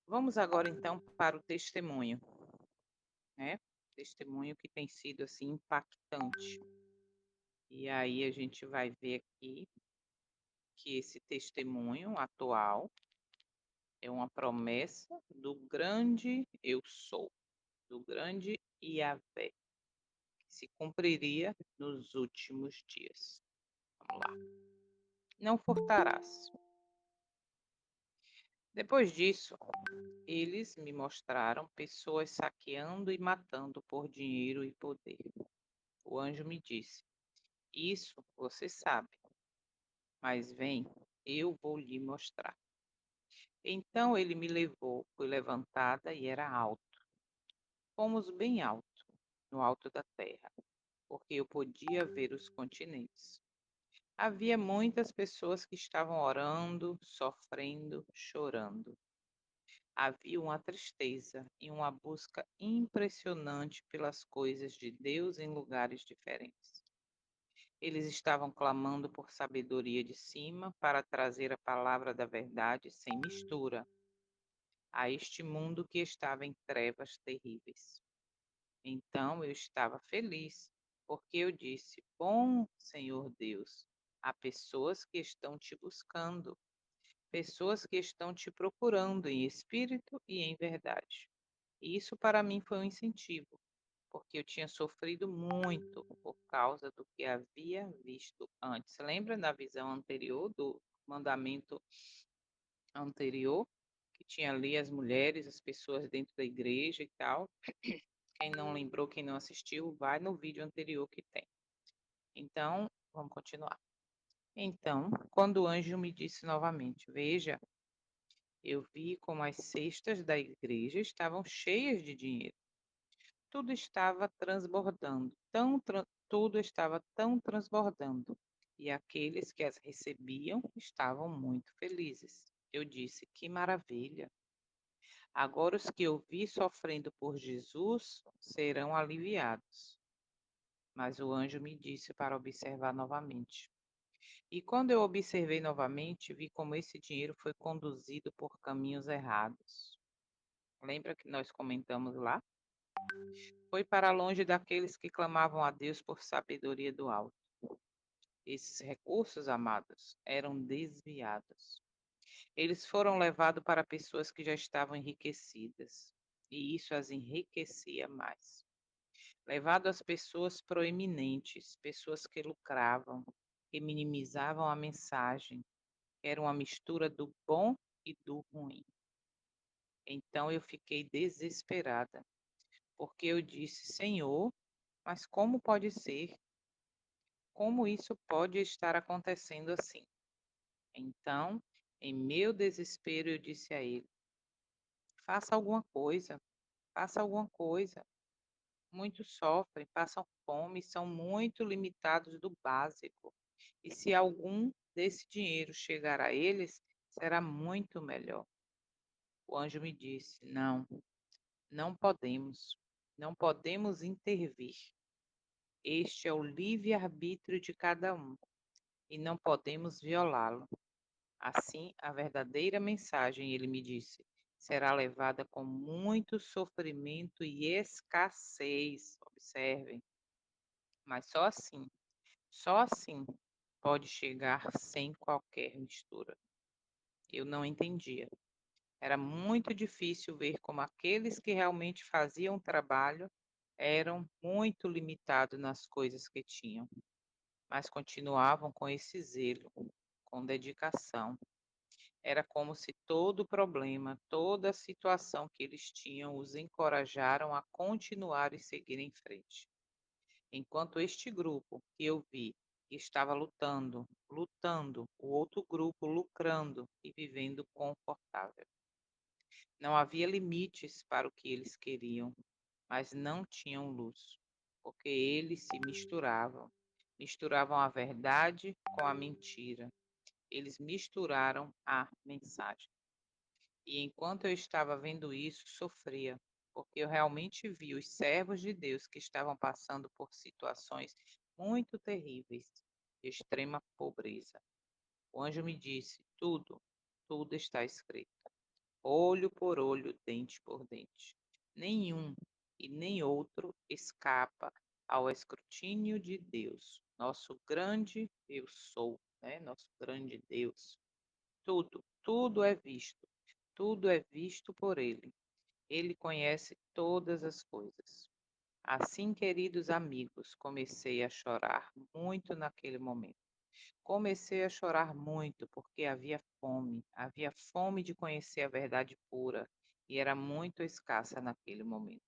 Vamos agora então para o testemunho, né? Testemunho que tem sido assim impactante. E aí a gente vai ver aqui que esse testemunho atual é uma promessa do grande eu sou, do grande Yahvé, que se cumpriria nos últimos dias. Vamos lá. Não furtarás. Depois disso, eles me mostraram pessoas saqueando e matando por dinheiro e poder. O anjo me disse: Isso você sabe, mas vem, eu vou lhe mostrar. Então ele me levou, fui levantada e era alto. Fomos bem alto, no alto da terra, porque eu podia ver os continentes. Havia muitas pessoas que estavam orando, sofrendo, chorando. Havia uma tristeza e uma busca impressionante pelas coisas de Deus em lugares diferentes. Eles estavam clamando por sabedoria de cima para trazer a palavra da verdade sem mistura a este mundo que estava em trevas terríveis. Então eu estava feliz, porque eu disse: Bom Senhor Deus, há pessoas que estão te buscando, pessoas que estão te procurando em espírito e em verdade. E isso para mim foi um incentivo, porque eu tinha sofrido muito por causa do que havia visto antes. Lembra da visão anterior, do mandamento anterior, que tinha ali as mulheres, as pessoas dentro da igreja e tal? Quem não lembrou, quem não assistiu, vai no vídeo anterior que tem. Então, vamos continuar. Então, quando o anjo me disse novamente: Veja, eu vi como as cestas da igreja estavam cheias de dinheiro. Tudo estava transbordando, tudo estava tão transbordando, e aqueles que as recebiam estavam muito felizes. Eu disse: Que maravilha! Agora os que eu vi sofrendo por Jesus serão aliviados. Mas o anjo me disse para observar novamente. E quando eu observei novamente, vi como esse dinheiro foi conduzido por caminhos errados. Lembra que nós comentamos lá? Foi para longe daqueles que clamavam a Deus por sabedoria do alto. Esses recursos, amados, eram desviados. Eles foram levados para pessoas que já estavam enriquecidas, e isso as enriquecia mais. Levado às pessoas proeminentes, pessoas que lucravam, que minimizavam a mensagem, que era uma mistura do bom e do ruim. Então eu fiquei desesperada, porque eu disse: Senhor, mas como pode ser? Como isso pode estar acontecendo assim? Então, em meu desespero, eu disse a ele: Faça alguma coisa, faça alguma coisa. Muitos sofrem, passam fome, são muito limitados do básico. E se algum desse dinheiro chegar a eles, será muito melhor. O anjo me disse: Não, não podemos, não podemos intervir. Este é o livre-arbítrio de cada um e não podemos violá-lo. Assim, a verdadeira mensagem, ele me disse, será levada com muito sofrimento e escassez. Observem, mas só assim pode chegar sem qualquer mistura. Eu não entendia. Era muito difícil ver como aqueles que realmente faziam o trabalho eram muito limitados nas coisas que tinham, mas continuavam com esse zelo, com dedicação. Era como se todo problema, toda a situação que eles tinham os encorajaram a continuar e seguir em frente. Enquanto este grupo que eu vi que estava lutando, o outro grupo lucrando e vivendo confortável. Não havia limites para o que eles queriam, mas não tinham luz, porque eles se misturavam a verdade com a mentira. Eles misturaram a mensagem. E enquanto eu estava vendo isso, sofria, porque eu realmente vi os servos de Deus que estavam passando por situações muito terríveis, de extrema pobreza. O anjo me disse: tudo está escrito, olho por olho, dente por dente. Nenhum e nem outro escapa ao escrutínio de Deus, nosso grande eu sou, né? Nosso grande Deus. Tudo é visto por Ele. Ele conhece todas as coisas. Assim, queridos amigos, comecei a chorar muito naquele momento. Comecei a chorar muito porque havia fome de conhecer a verdade pura e era muito escassa naquele momento.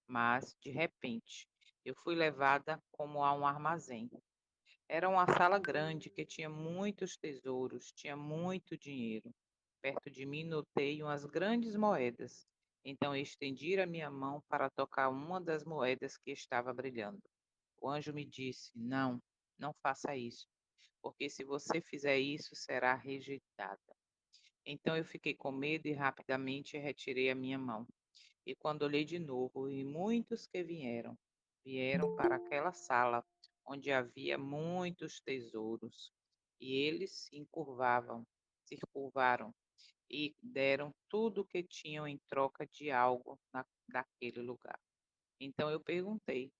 Mas, de repente, eu fui levada como a um armazém. Era uma sala grande que tinha muitos tesouros, tinha muito dinheiro. Perto de mim notei umas grandes moedas. Então estendi a minha mão para tocar uma das moedas que estava brilhando. O anjo me disse: Não, não faça isso, porque se você fizer isso, será rejeitada. Então eu fiquei com medo e rapidamente retirei a minha mão. E quando olhei de novo, vi muitos que vieram para aquela sala onde havia muitos tesouros. E eles se curvaram e deram tudo o que tinham em troca de algo daquele lugar. Então eu perguntei: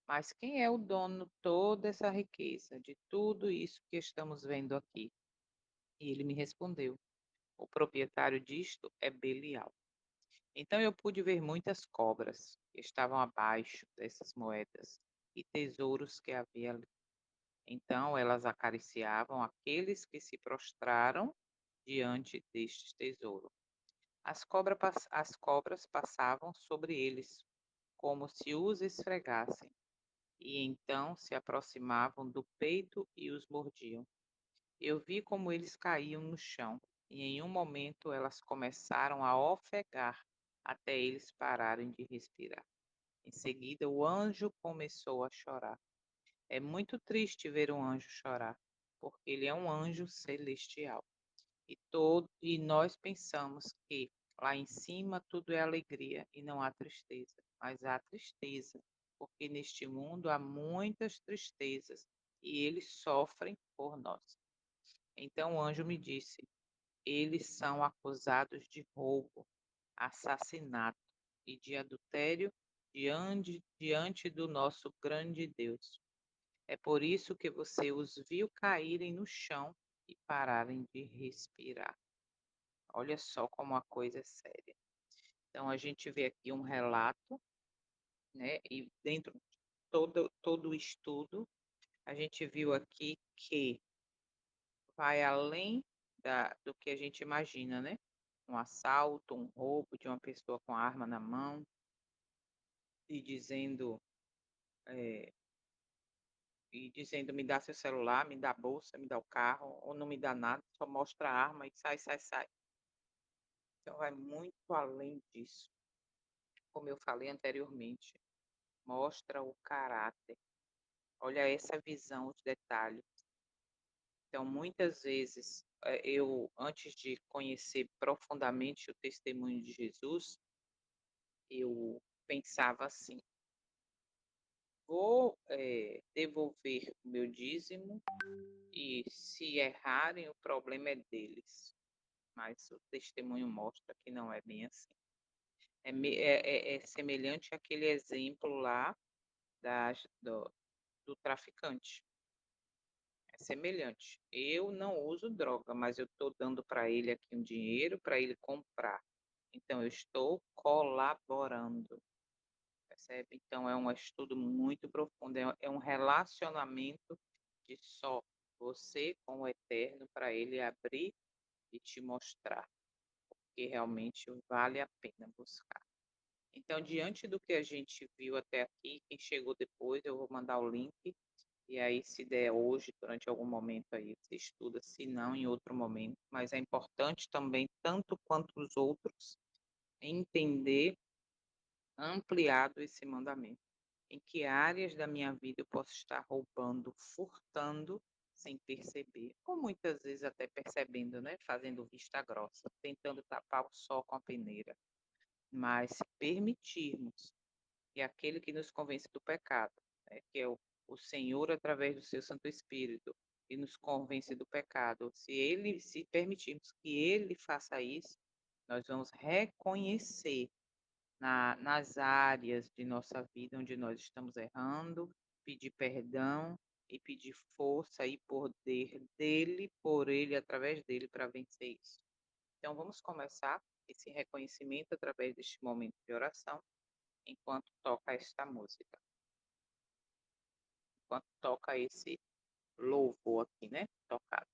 Mas quem é o dono de toda essa riqueza, de tudo isso que estamos vendo aqui? E ele me respondeu: O proprietário disto é Belial. Então eu pude ver muitas cobras que estavam abaixo dessas moedas e tesouros que havia ali. Então elas acariciavam aqueles que se prostraram diante deste tesouro. As cobras passavam sobre eles, como se os esfregassem, e então se aproximavam do peito e os mordiam. Eu vi como eles caíam no chão, e em um momento elas começaram a ofegar até eles pararem de respirar. Em seguida, o anjo começou a chorar. É muito triste ver um anjo chorar, porque ele é um anjo celestial. E nós pensamos que lá em cima tudo é alegria e não há tristeza, mas há tristeza, porque neste mundo há muitas tristezas e eles sofrem por nós. Então o anjo me disse: eles são acusados de roubo, assassinato e de adultério diante do nosso grande Deus. É por isso que você os viu caírem no chão e pararem de respirar. Olha só como a coisa é séria. Então a gente vê aqui um relato, né? E dentro de todo o estudo, a gente viu aqui que vai além do que a gente imagina, né? Um assalto, um roubo de uma pessoa com a arma na mão e eh, dizendo, me dá seu celular, me dá a bolsa, me dá o carro, ou não me dá nada, só mostra a arma e sai, sai, sai. Então vai muito além disso. Como eu falei anteriormente, mostra o caráter. Olha essa visão, os detalhes. Então, muitas vezes, eu, antes de conhecer profundamente o testemunho de Jesus, eu pensava assim: vou devolver o meu dízimo e, se errarem, o problema é deles. Mas o testemunho mostra que não é bem assim. É semelhante àquele exemplo lá do traficante. É semelhante. Eu não uso droga, mas eu estou dando para ele aqui um dinheiro para ele comprar. Então, eu estou colaborando, percebe? Então, é um estudo muito profundo, é um relacionamento de só você com o Eterno para ele abrir e te mostrar que realmente vale a pena buscar. Então, diante do que a gente viu até aqui, quem chegou depois, eu vou mandar o link, e aí, se der hoje, durante algum momento aí, você estuda, se não, em outro momento. Mas é importante também, tanto quanto os outros, entender ampliado esse mandamento. Em que áreas da minha vida eu posso estar roubando, furtando, sem perceber, ou muitas vezes até percebendo, né? Fazendo vista grossa, tentando tapar o sol com a peneira. Mas se permitirmos, e aquele que nos convence do pecado, né? Que é o Senhor através do seu Santo Espírito, que nos convence do pecado, se permitirmos que ele faça isso, nós vamos reconhecer nas áreas de nossa vida onde nós estamos errando, pedir perdão e pedir força e poder dele, por ele, através dele, para vencer isso. Então, vamos começar esse reconhecimento através deste momento de oração, enquanto toca esta música, enquanto toca esse louvor aqui, né? Tocado.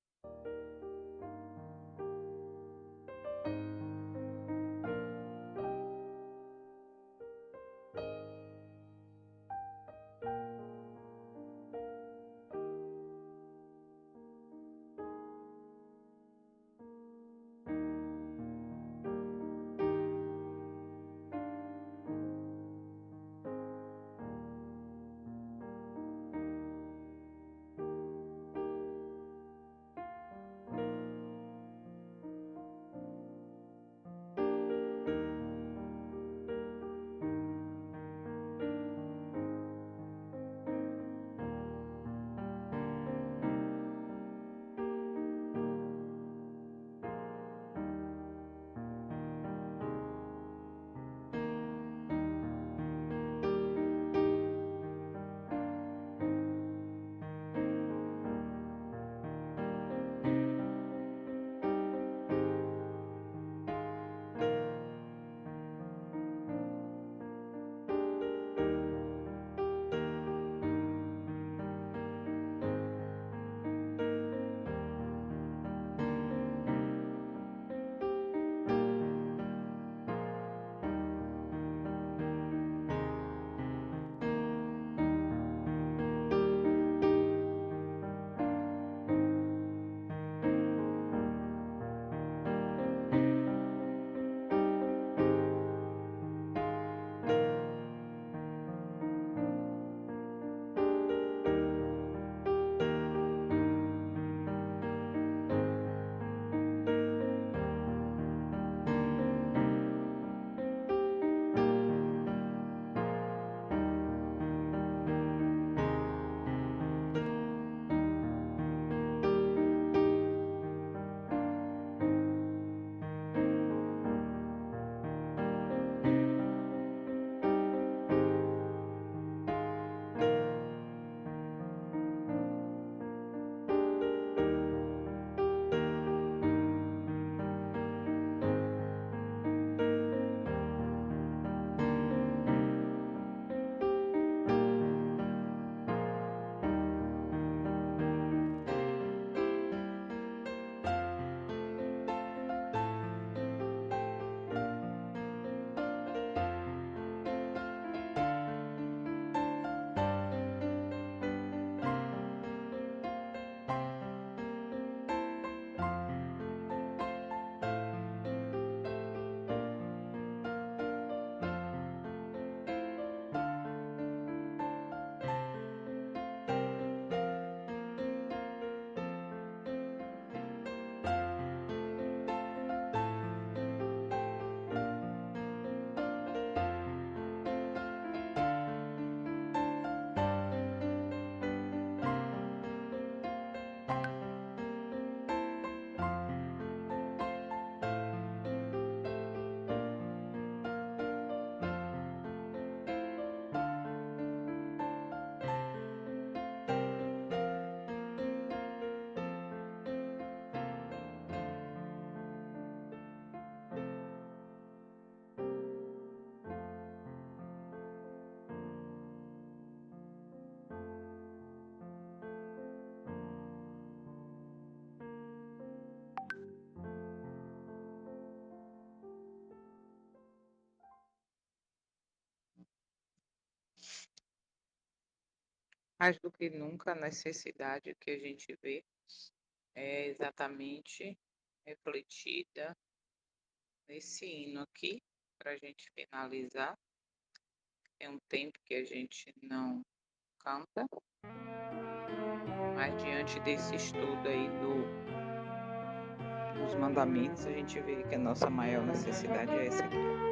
Mais do que nunca, a necessidade que a gente vê é exatamente refletida nesse hino aqui, para a gente finalizar. É um tempo que a gente não canta, mas diante desse estudo aí dos mandamentos, a gente vê que a nossa maior necessidade é essa aqui, ó.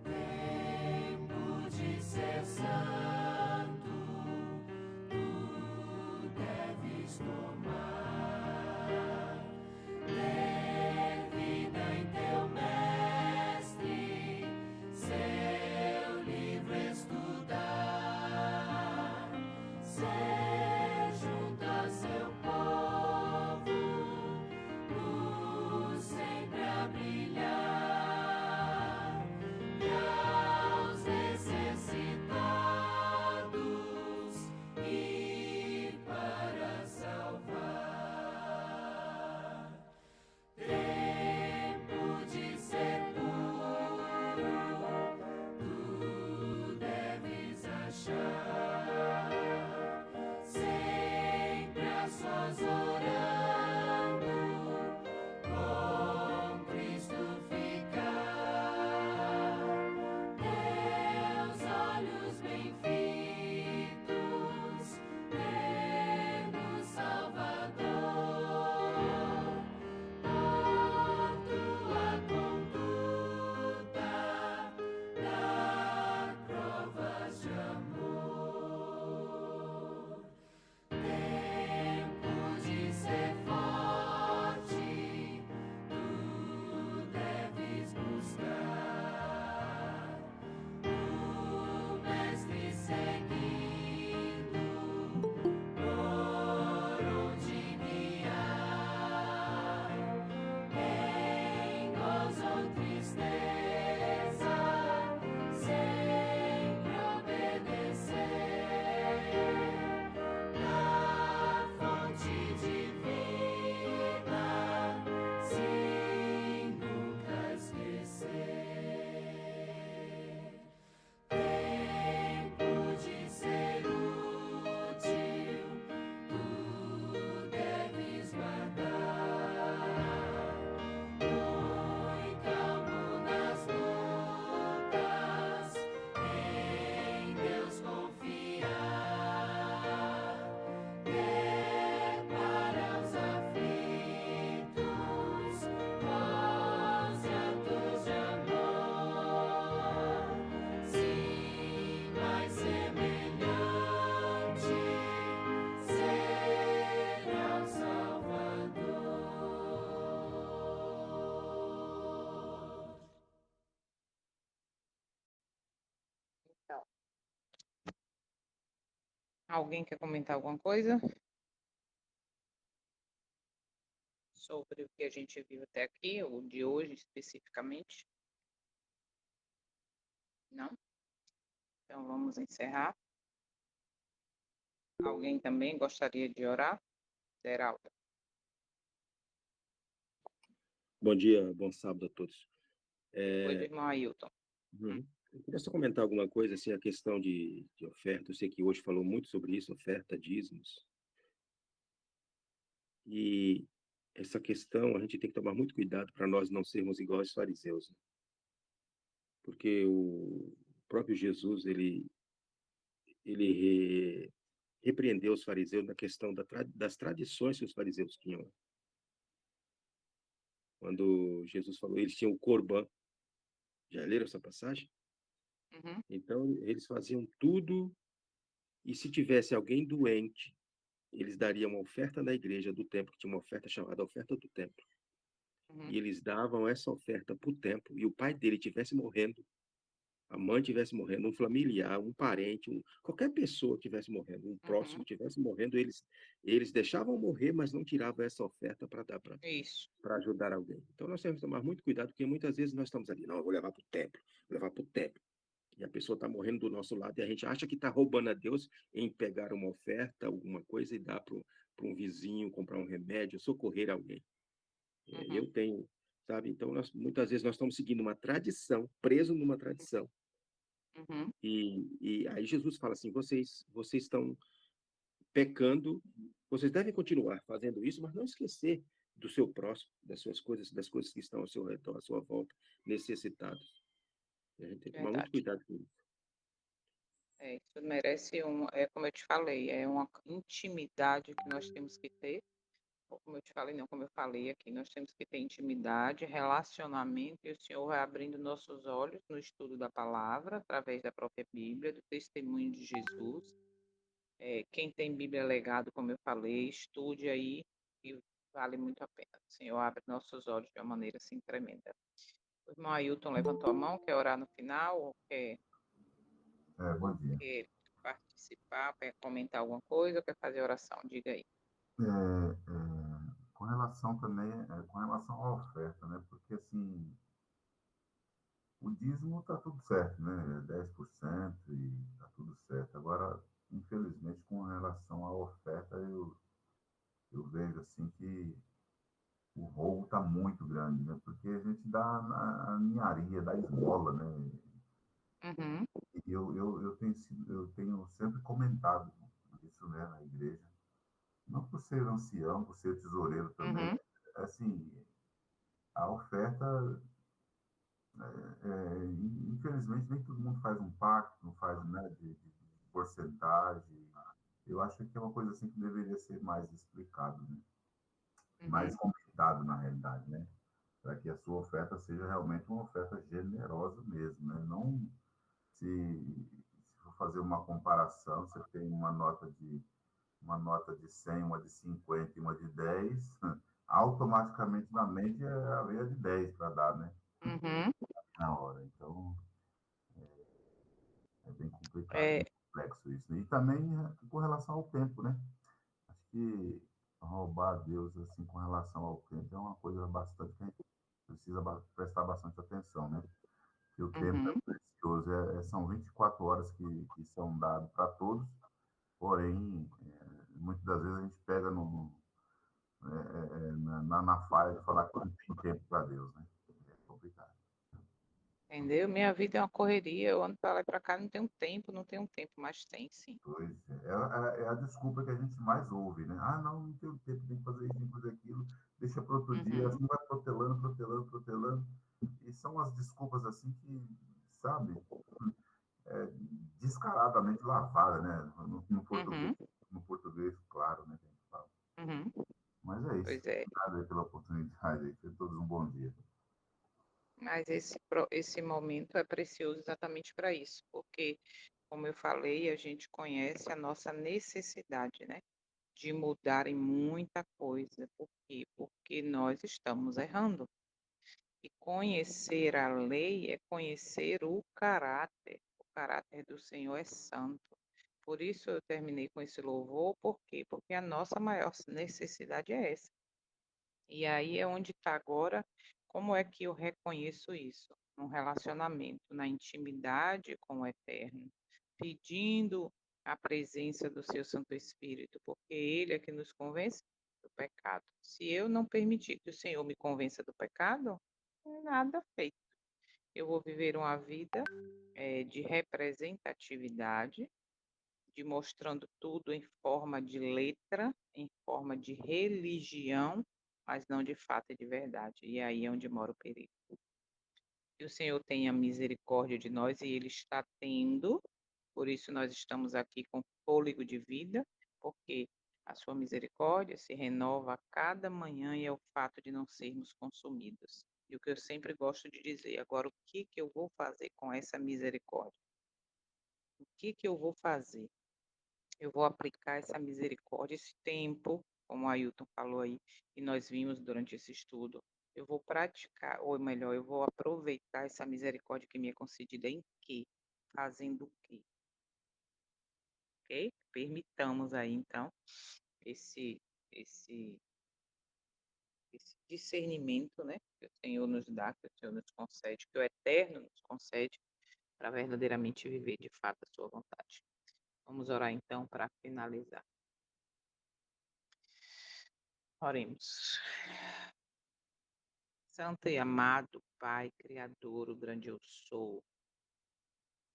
Tempo de ser santo, tu deves tomar. Ter vida em teu mestre, seu livro estudar. Ser junto a seu povo, luz sempre a brilhar. E aos necessitados ir para salvar. Tempo de ser puro, tu deves achar. Sempre a sós orando, com Cristo ficar. Teus olhos bem fitos, ver no Salvador. Por tua conduta, dar provas de amor. Tempo de ser forte, tu deves buscar. O mestre seguindo, por onde guiar. Em gozo ou tristeza, sempre obedecer. Na fonte divina, sim, nunca esquecer. Tempo de ser útil, tu deves guardar. Muito calmo nas lutas, em Deus confiar. Ter para os aflitos, voz e atos de amor. Sim, mais semelhante ser ao Salvador. Então, alguém quer comentar alguma coisa sobre o que a gente viu até aqui, ou de hoje especificamente? Não? Então vamos encerrar. Alguém também gostaria de orar? Zeralda. Bom dia, bom sábado a todos. Depois do irmão Ailton. Eu queria só comentar alguma coisa, assim, a questão de oferta. Eu sei que hoje falou muito sobre isso, oferta, dízimos. E essa questão a gente tem que tomar muito cuidado para nós não sermos iguais aos fariseus, né? Porque o próprio Jesus, ele repreendeu os fariseus na questão das tradições que os fariseus tinham. Quando Jesus falou, eles tinham o corban. Já leram essa passagem? Uhum. Então, eles faziam tudo, e se tivesse alguém doente, eles dariam uma oferta na igreja do templo, que tinha uma oferta chamada oferta do templo. Uhum. E eles davam essa oferta para o templo, e o pai dele tivesse morrendo, a mãe tivesse morrendo, um familiar, um parente, qualquer pessoa tivesse morrendo, um próximo tivesse morrendo, eles deixavam morrer, mas não tiravam essa oferta para dar Isso. para ajudar alguém. Então nós temos que tomar muito cuidado, porque muitas vezes nós estamos ali, não, eu vou levar para o templo, vou levar para o templo. E a pessoa está morrendo do nosso lado e a gente acha que está roubando a Deus em pegar uma oferta, alguma coisa e dar para um vizinho, comprar um remédio, socorrer alguém. Uhum, Eu tenho, sabe? Então, muitas vezes nós estamos seguindo uma tradição, preso numa tradição. uhum, E aí Jesus fala assim: vocês estão pecando, vocês devem continuar fazendo isso, mas não esquecer do seu próximo, das coisas que estão ao seu redor, à sua volta, necessitados. A gente tem que tomar muito verdade. cuidado com isso. Isso merece como eu te falei, é uma intimidade que nós temos que ter, ou como eu te falei, não, como eu falei aqui, nós temos que ter intimidade, relacionamento, e o Senhor vai abrindo nossos olhos no estudo da palavra, através da própria Bíblia, do testemunho de Jesus. Quem tem Bíblia legado, como eu falei, estude aí, e vale muito a pena. O Senhor abre nossos olhos de uma maneira assim tremenda. O irmão Ailton levantou a mão, quer orar no final, ou Bom dia. quer participar, quer comentar alguma coisa, ou quer fazer oração? Diga aí. Com relação também, com relação à oferta, né? Porque, assim, o dízimo está tudo certo, né? 10% e está tudo certo. Agora, infelizmente, com relação à oferta, eu vejo, assim, que o roubo está muito grande, né? Porque a gente dá na ninharia, dá esmola, né? Uhum, E eu tenho sempre comentado isso, né, na igreja. Não por ser ancião, por ser tesoureiro também. uhum, Assim, a oferta, infelizmente, nem todo mundo faz um pacto, não faz, né, de porcentagem. Eu acho que é uma coisa assim que deveria ser mais explicado, né? Mais uhum, comentado, na realidade, né? Para que a sua oferta seja realmente uma oferta generosa mesmo, né? Não se for fazer uma comparação, você tem uma nota de 100, uma de 50 e uma de 10, automaticamente na mente é a meia de 10 para dar, né? uhum. Na hora. Então, é bem complicado, É, bem complexo isso, né? E também com relação ao tempo, né? Acho que roubar a Deus, assim, com relação ao tempo, é uma coisa bastante que a gente precisa prestar bastante atenção, né? Que o tempo é uhum, precioso, são 24 horas que são dadas para todos, porém, muitas das vezes a gente pega na falha de falar que não tem tempo para Deus, né? É complicado. entendeu? Minha vida é uma correria, eu ando para lá e para cá, não tenho tempo, mas tem sim. Pois é. É a desculpa que a gente mais ouve, né? Ah, não tenho tempo, tem que fazer isso, tem que fazer aquilo, deixa para outro dia, Uhum, assim vai protelando, protelando, protelando. E são as desculpas assim que, sabe, é, descaradamente lavada, né? No português, uhum, no português, claro, né? Que a gente fala. uhum. Mas é isso. Pois é, Obrigado aí pela oportunidade aí. Tenham todos um bom dia. mas esse momento é precioso exatamente para isso, porque, como eu falei, a gente conhece a nossa necessidade, né, de mudar em muita coisa. Por quê? Porque nós estamos errando. E conhecer a lei é conhecer o caráter. O caráter do Senhor é santo. Por isso eu terminei com esse louvor, por quê? Porque a nossa maior necessidade é essa. E aí é onde está agora, como é que eu reconheço isso? Num relacionamento, na intimidade com o Eterno, pedindo a presença do seu Santo Espírito, porque Ele é que nos convence do pecado. Se eu não permitir que o Senhor me convença do pecado, nada feito. Eu vou viver uma vida de representatividade, de mostrando tudo em forma de letra, em forma de religião, mas não de fato e de verdade. E aí é onde mora o perigo. Que o Senhor tenha misericórdia de nós e Ele está tendo, por isso nós estamos aqui com fôlego de vida, porque a sua misericórdia se renova a cada manhã e é o fato de não sermos consumidos. E o que eu sempre gosto de dizer, agora o que que eu vou fazer com essa misericórdia? O que que eu vou fazer? Eu vou aplicar essa misericórdia, esse tempo, como o Ailton falou aí, e nós vimos durante esse estudo. Eu vou praticar, ou melhor, eu vou aproveitar essa misericórdia que me é concedida em quê? Fazendo o quê? Ok? Permitamos aí, então, esse, esse, esse discernimento, né? Que o Senhor nos dá, que o Senhor nos concede, que o Eterno nos concede, para verdadeiramente viver de fato a sua vontade. Vamos orar então para finalizar. Oremos. Santo e amado Pai, Criador, o grande eu sou,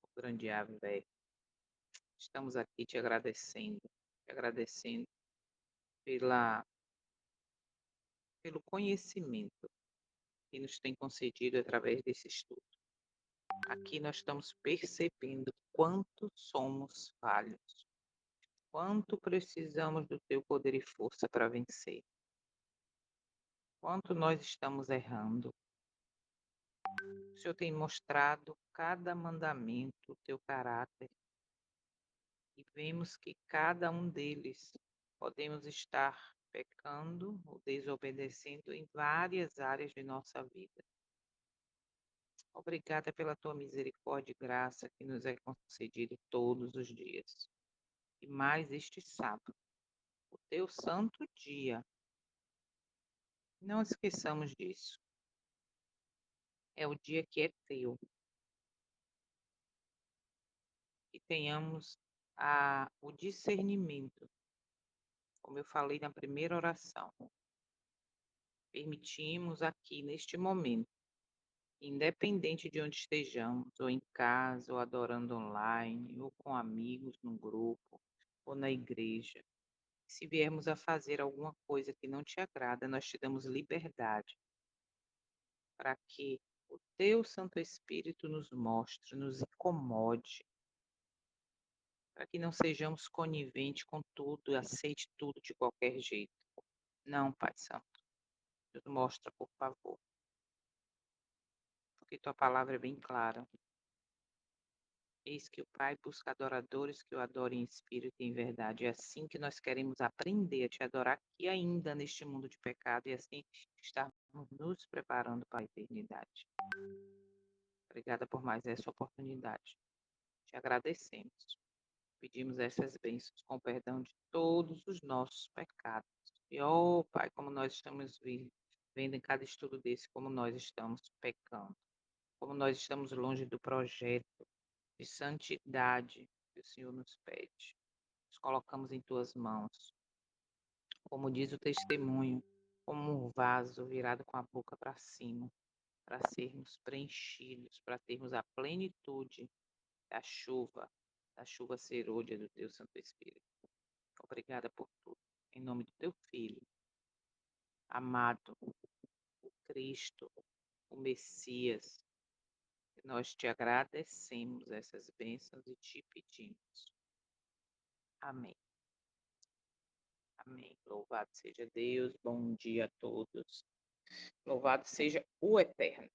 o grande Ave, estamos aqui te agradecendo pela, pelo conhecimento que nos tem concedido através desse estudo. Aqui nós estamos percebendo quanto somos falhos, quanto precisamos do teu poder e força para vencer, quanto nós estamos errando. O Senhor tem mostrado cada mandamento, o teu caráter, e vemos que cada um deles podemos estar pecando ou desobedecendo em várias áreas de nossa vida. Obrigada pela tua misericórdia e graça que nos é concedido todos os dias. E mais este sábado, o teu santo dia. Não esqueçamos disso. É o dia que é teu. E tenhamos o discernimento, como eu falei na primeira oração. Permitimos aqui, neste momento, independente de onde estejamos, ou em casa, ou adorando online, ou com amigos no grupo, ou na igreja, se viermos a fazer alguma coisa que não te agrada, nós te damos liberdade para que o teu Santo Espírito nos mostre, nos incomode, para que não sejamos coniventes com tudo e aceite tudo de qualquer jeito. Não, Pai Santo, nos mostra, por favor, porque tua palavra é bem clara. Eis que o Pai busca adoradores que o adorem em espírito e em verdade. É assim que nós queremos aprender a te adorar aqui ainda neste mundo de pecado e assim estarmos nos preparando para a eternidade. Obrigada por mais essa oportunidade. Te agradecemos. Pedimos essas bênçãos com perdão de todos os nossos pecados. E, Pai, como nós estamos vendo em cada estudo desse, como nós estamos pecando, como nós estamos longe do projeto de santidade que o Senhor nos pede. Nos colocamos em tuas mãos. Como diz o testemunho, como um vaso virado com a boca para cima, para sermos preenchidos, para termos a plenitude da chuva serôdia do teu Santo Espírito. Obrigada por tudo. Em nome do teu Filho, amado, o Cristo, o Messias, nós te agradecemos essas bênçãos e te pedimos. Amém. Amém. Louvado seja Deus. Bom dia a todos. Louvado seja o Eterno,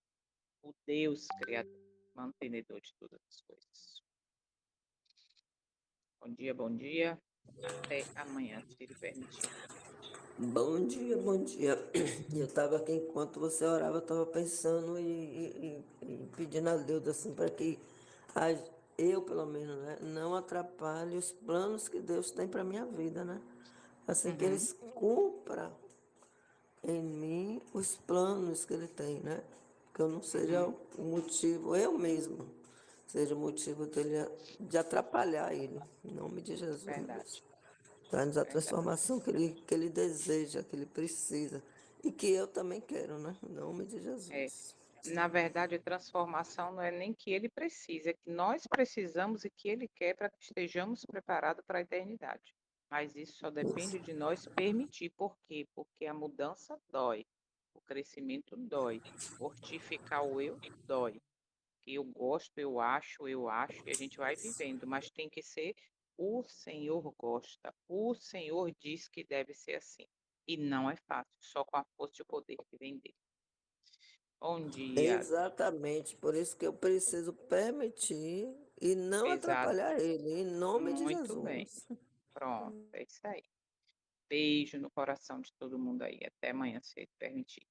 o Deus Criador, mantenedor de todas as coisas. Bom dia, bom dia. Até amanhã, se Ele permitir. Bom dia, bom dia. Eu estava aqui enquanto você orava, eu estava pensando e pedindo a Deus assim para que eu, pelo menos, né, não atrapalhe os planos que Deus tem para minha vida, né? Assim que eles cumpram em mim os planos que Ele tem, né? Que eu não seja o motivo, eu mesmo, seja o motivo de atrapalhar Ele. Em nome de Jesus, meu Deus. Verdade, Traz a verdade. transformação que ele deseja, que ele precisa. E que eu também quero, né? Em nome de Jesus. Na verdade, a transformação não é nem que Ele precisa, é que nós precisamos e que Ele quer para que estejamos preparados para a eternidade. Mas isso só depende de nós permitir. Por quê? Porque a mudança dói, o crescimento dói, mortificar o eu dói. Que eu gosto, eu acho, e a gente vai vivendo, mas tem que ser o Senhor gosta, o Senhor diz que deve ser assim. E não é fácil, só com a força e o poder que vem dele. Bom dia. Exatamente. Por isso que eu preciso permitir e não Exato. atrapalhar ele. Em nome de Muito bem. Jesus. Pronto, é isso aí. Beijo no coração de todo mundo aí. Até amanhã, se ele permitir.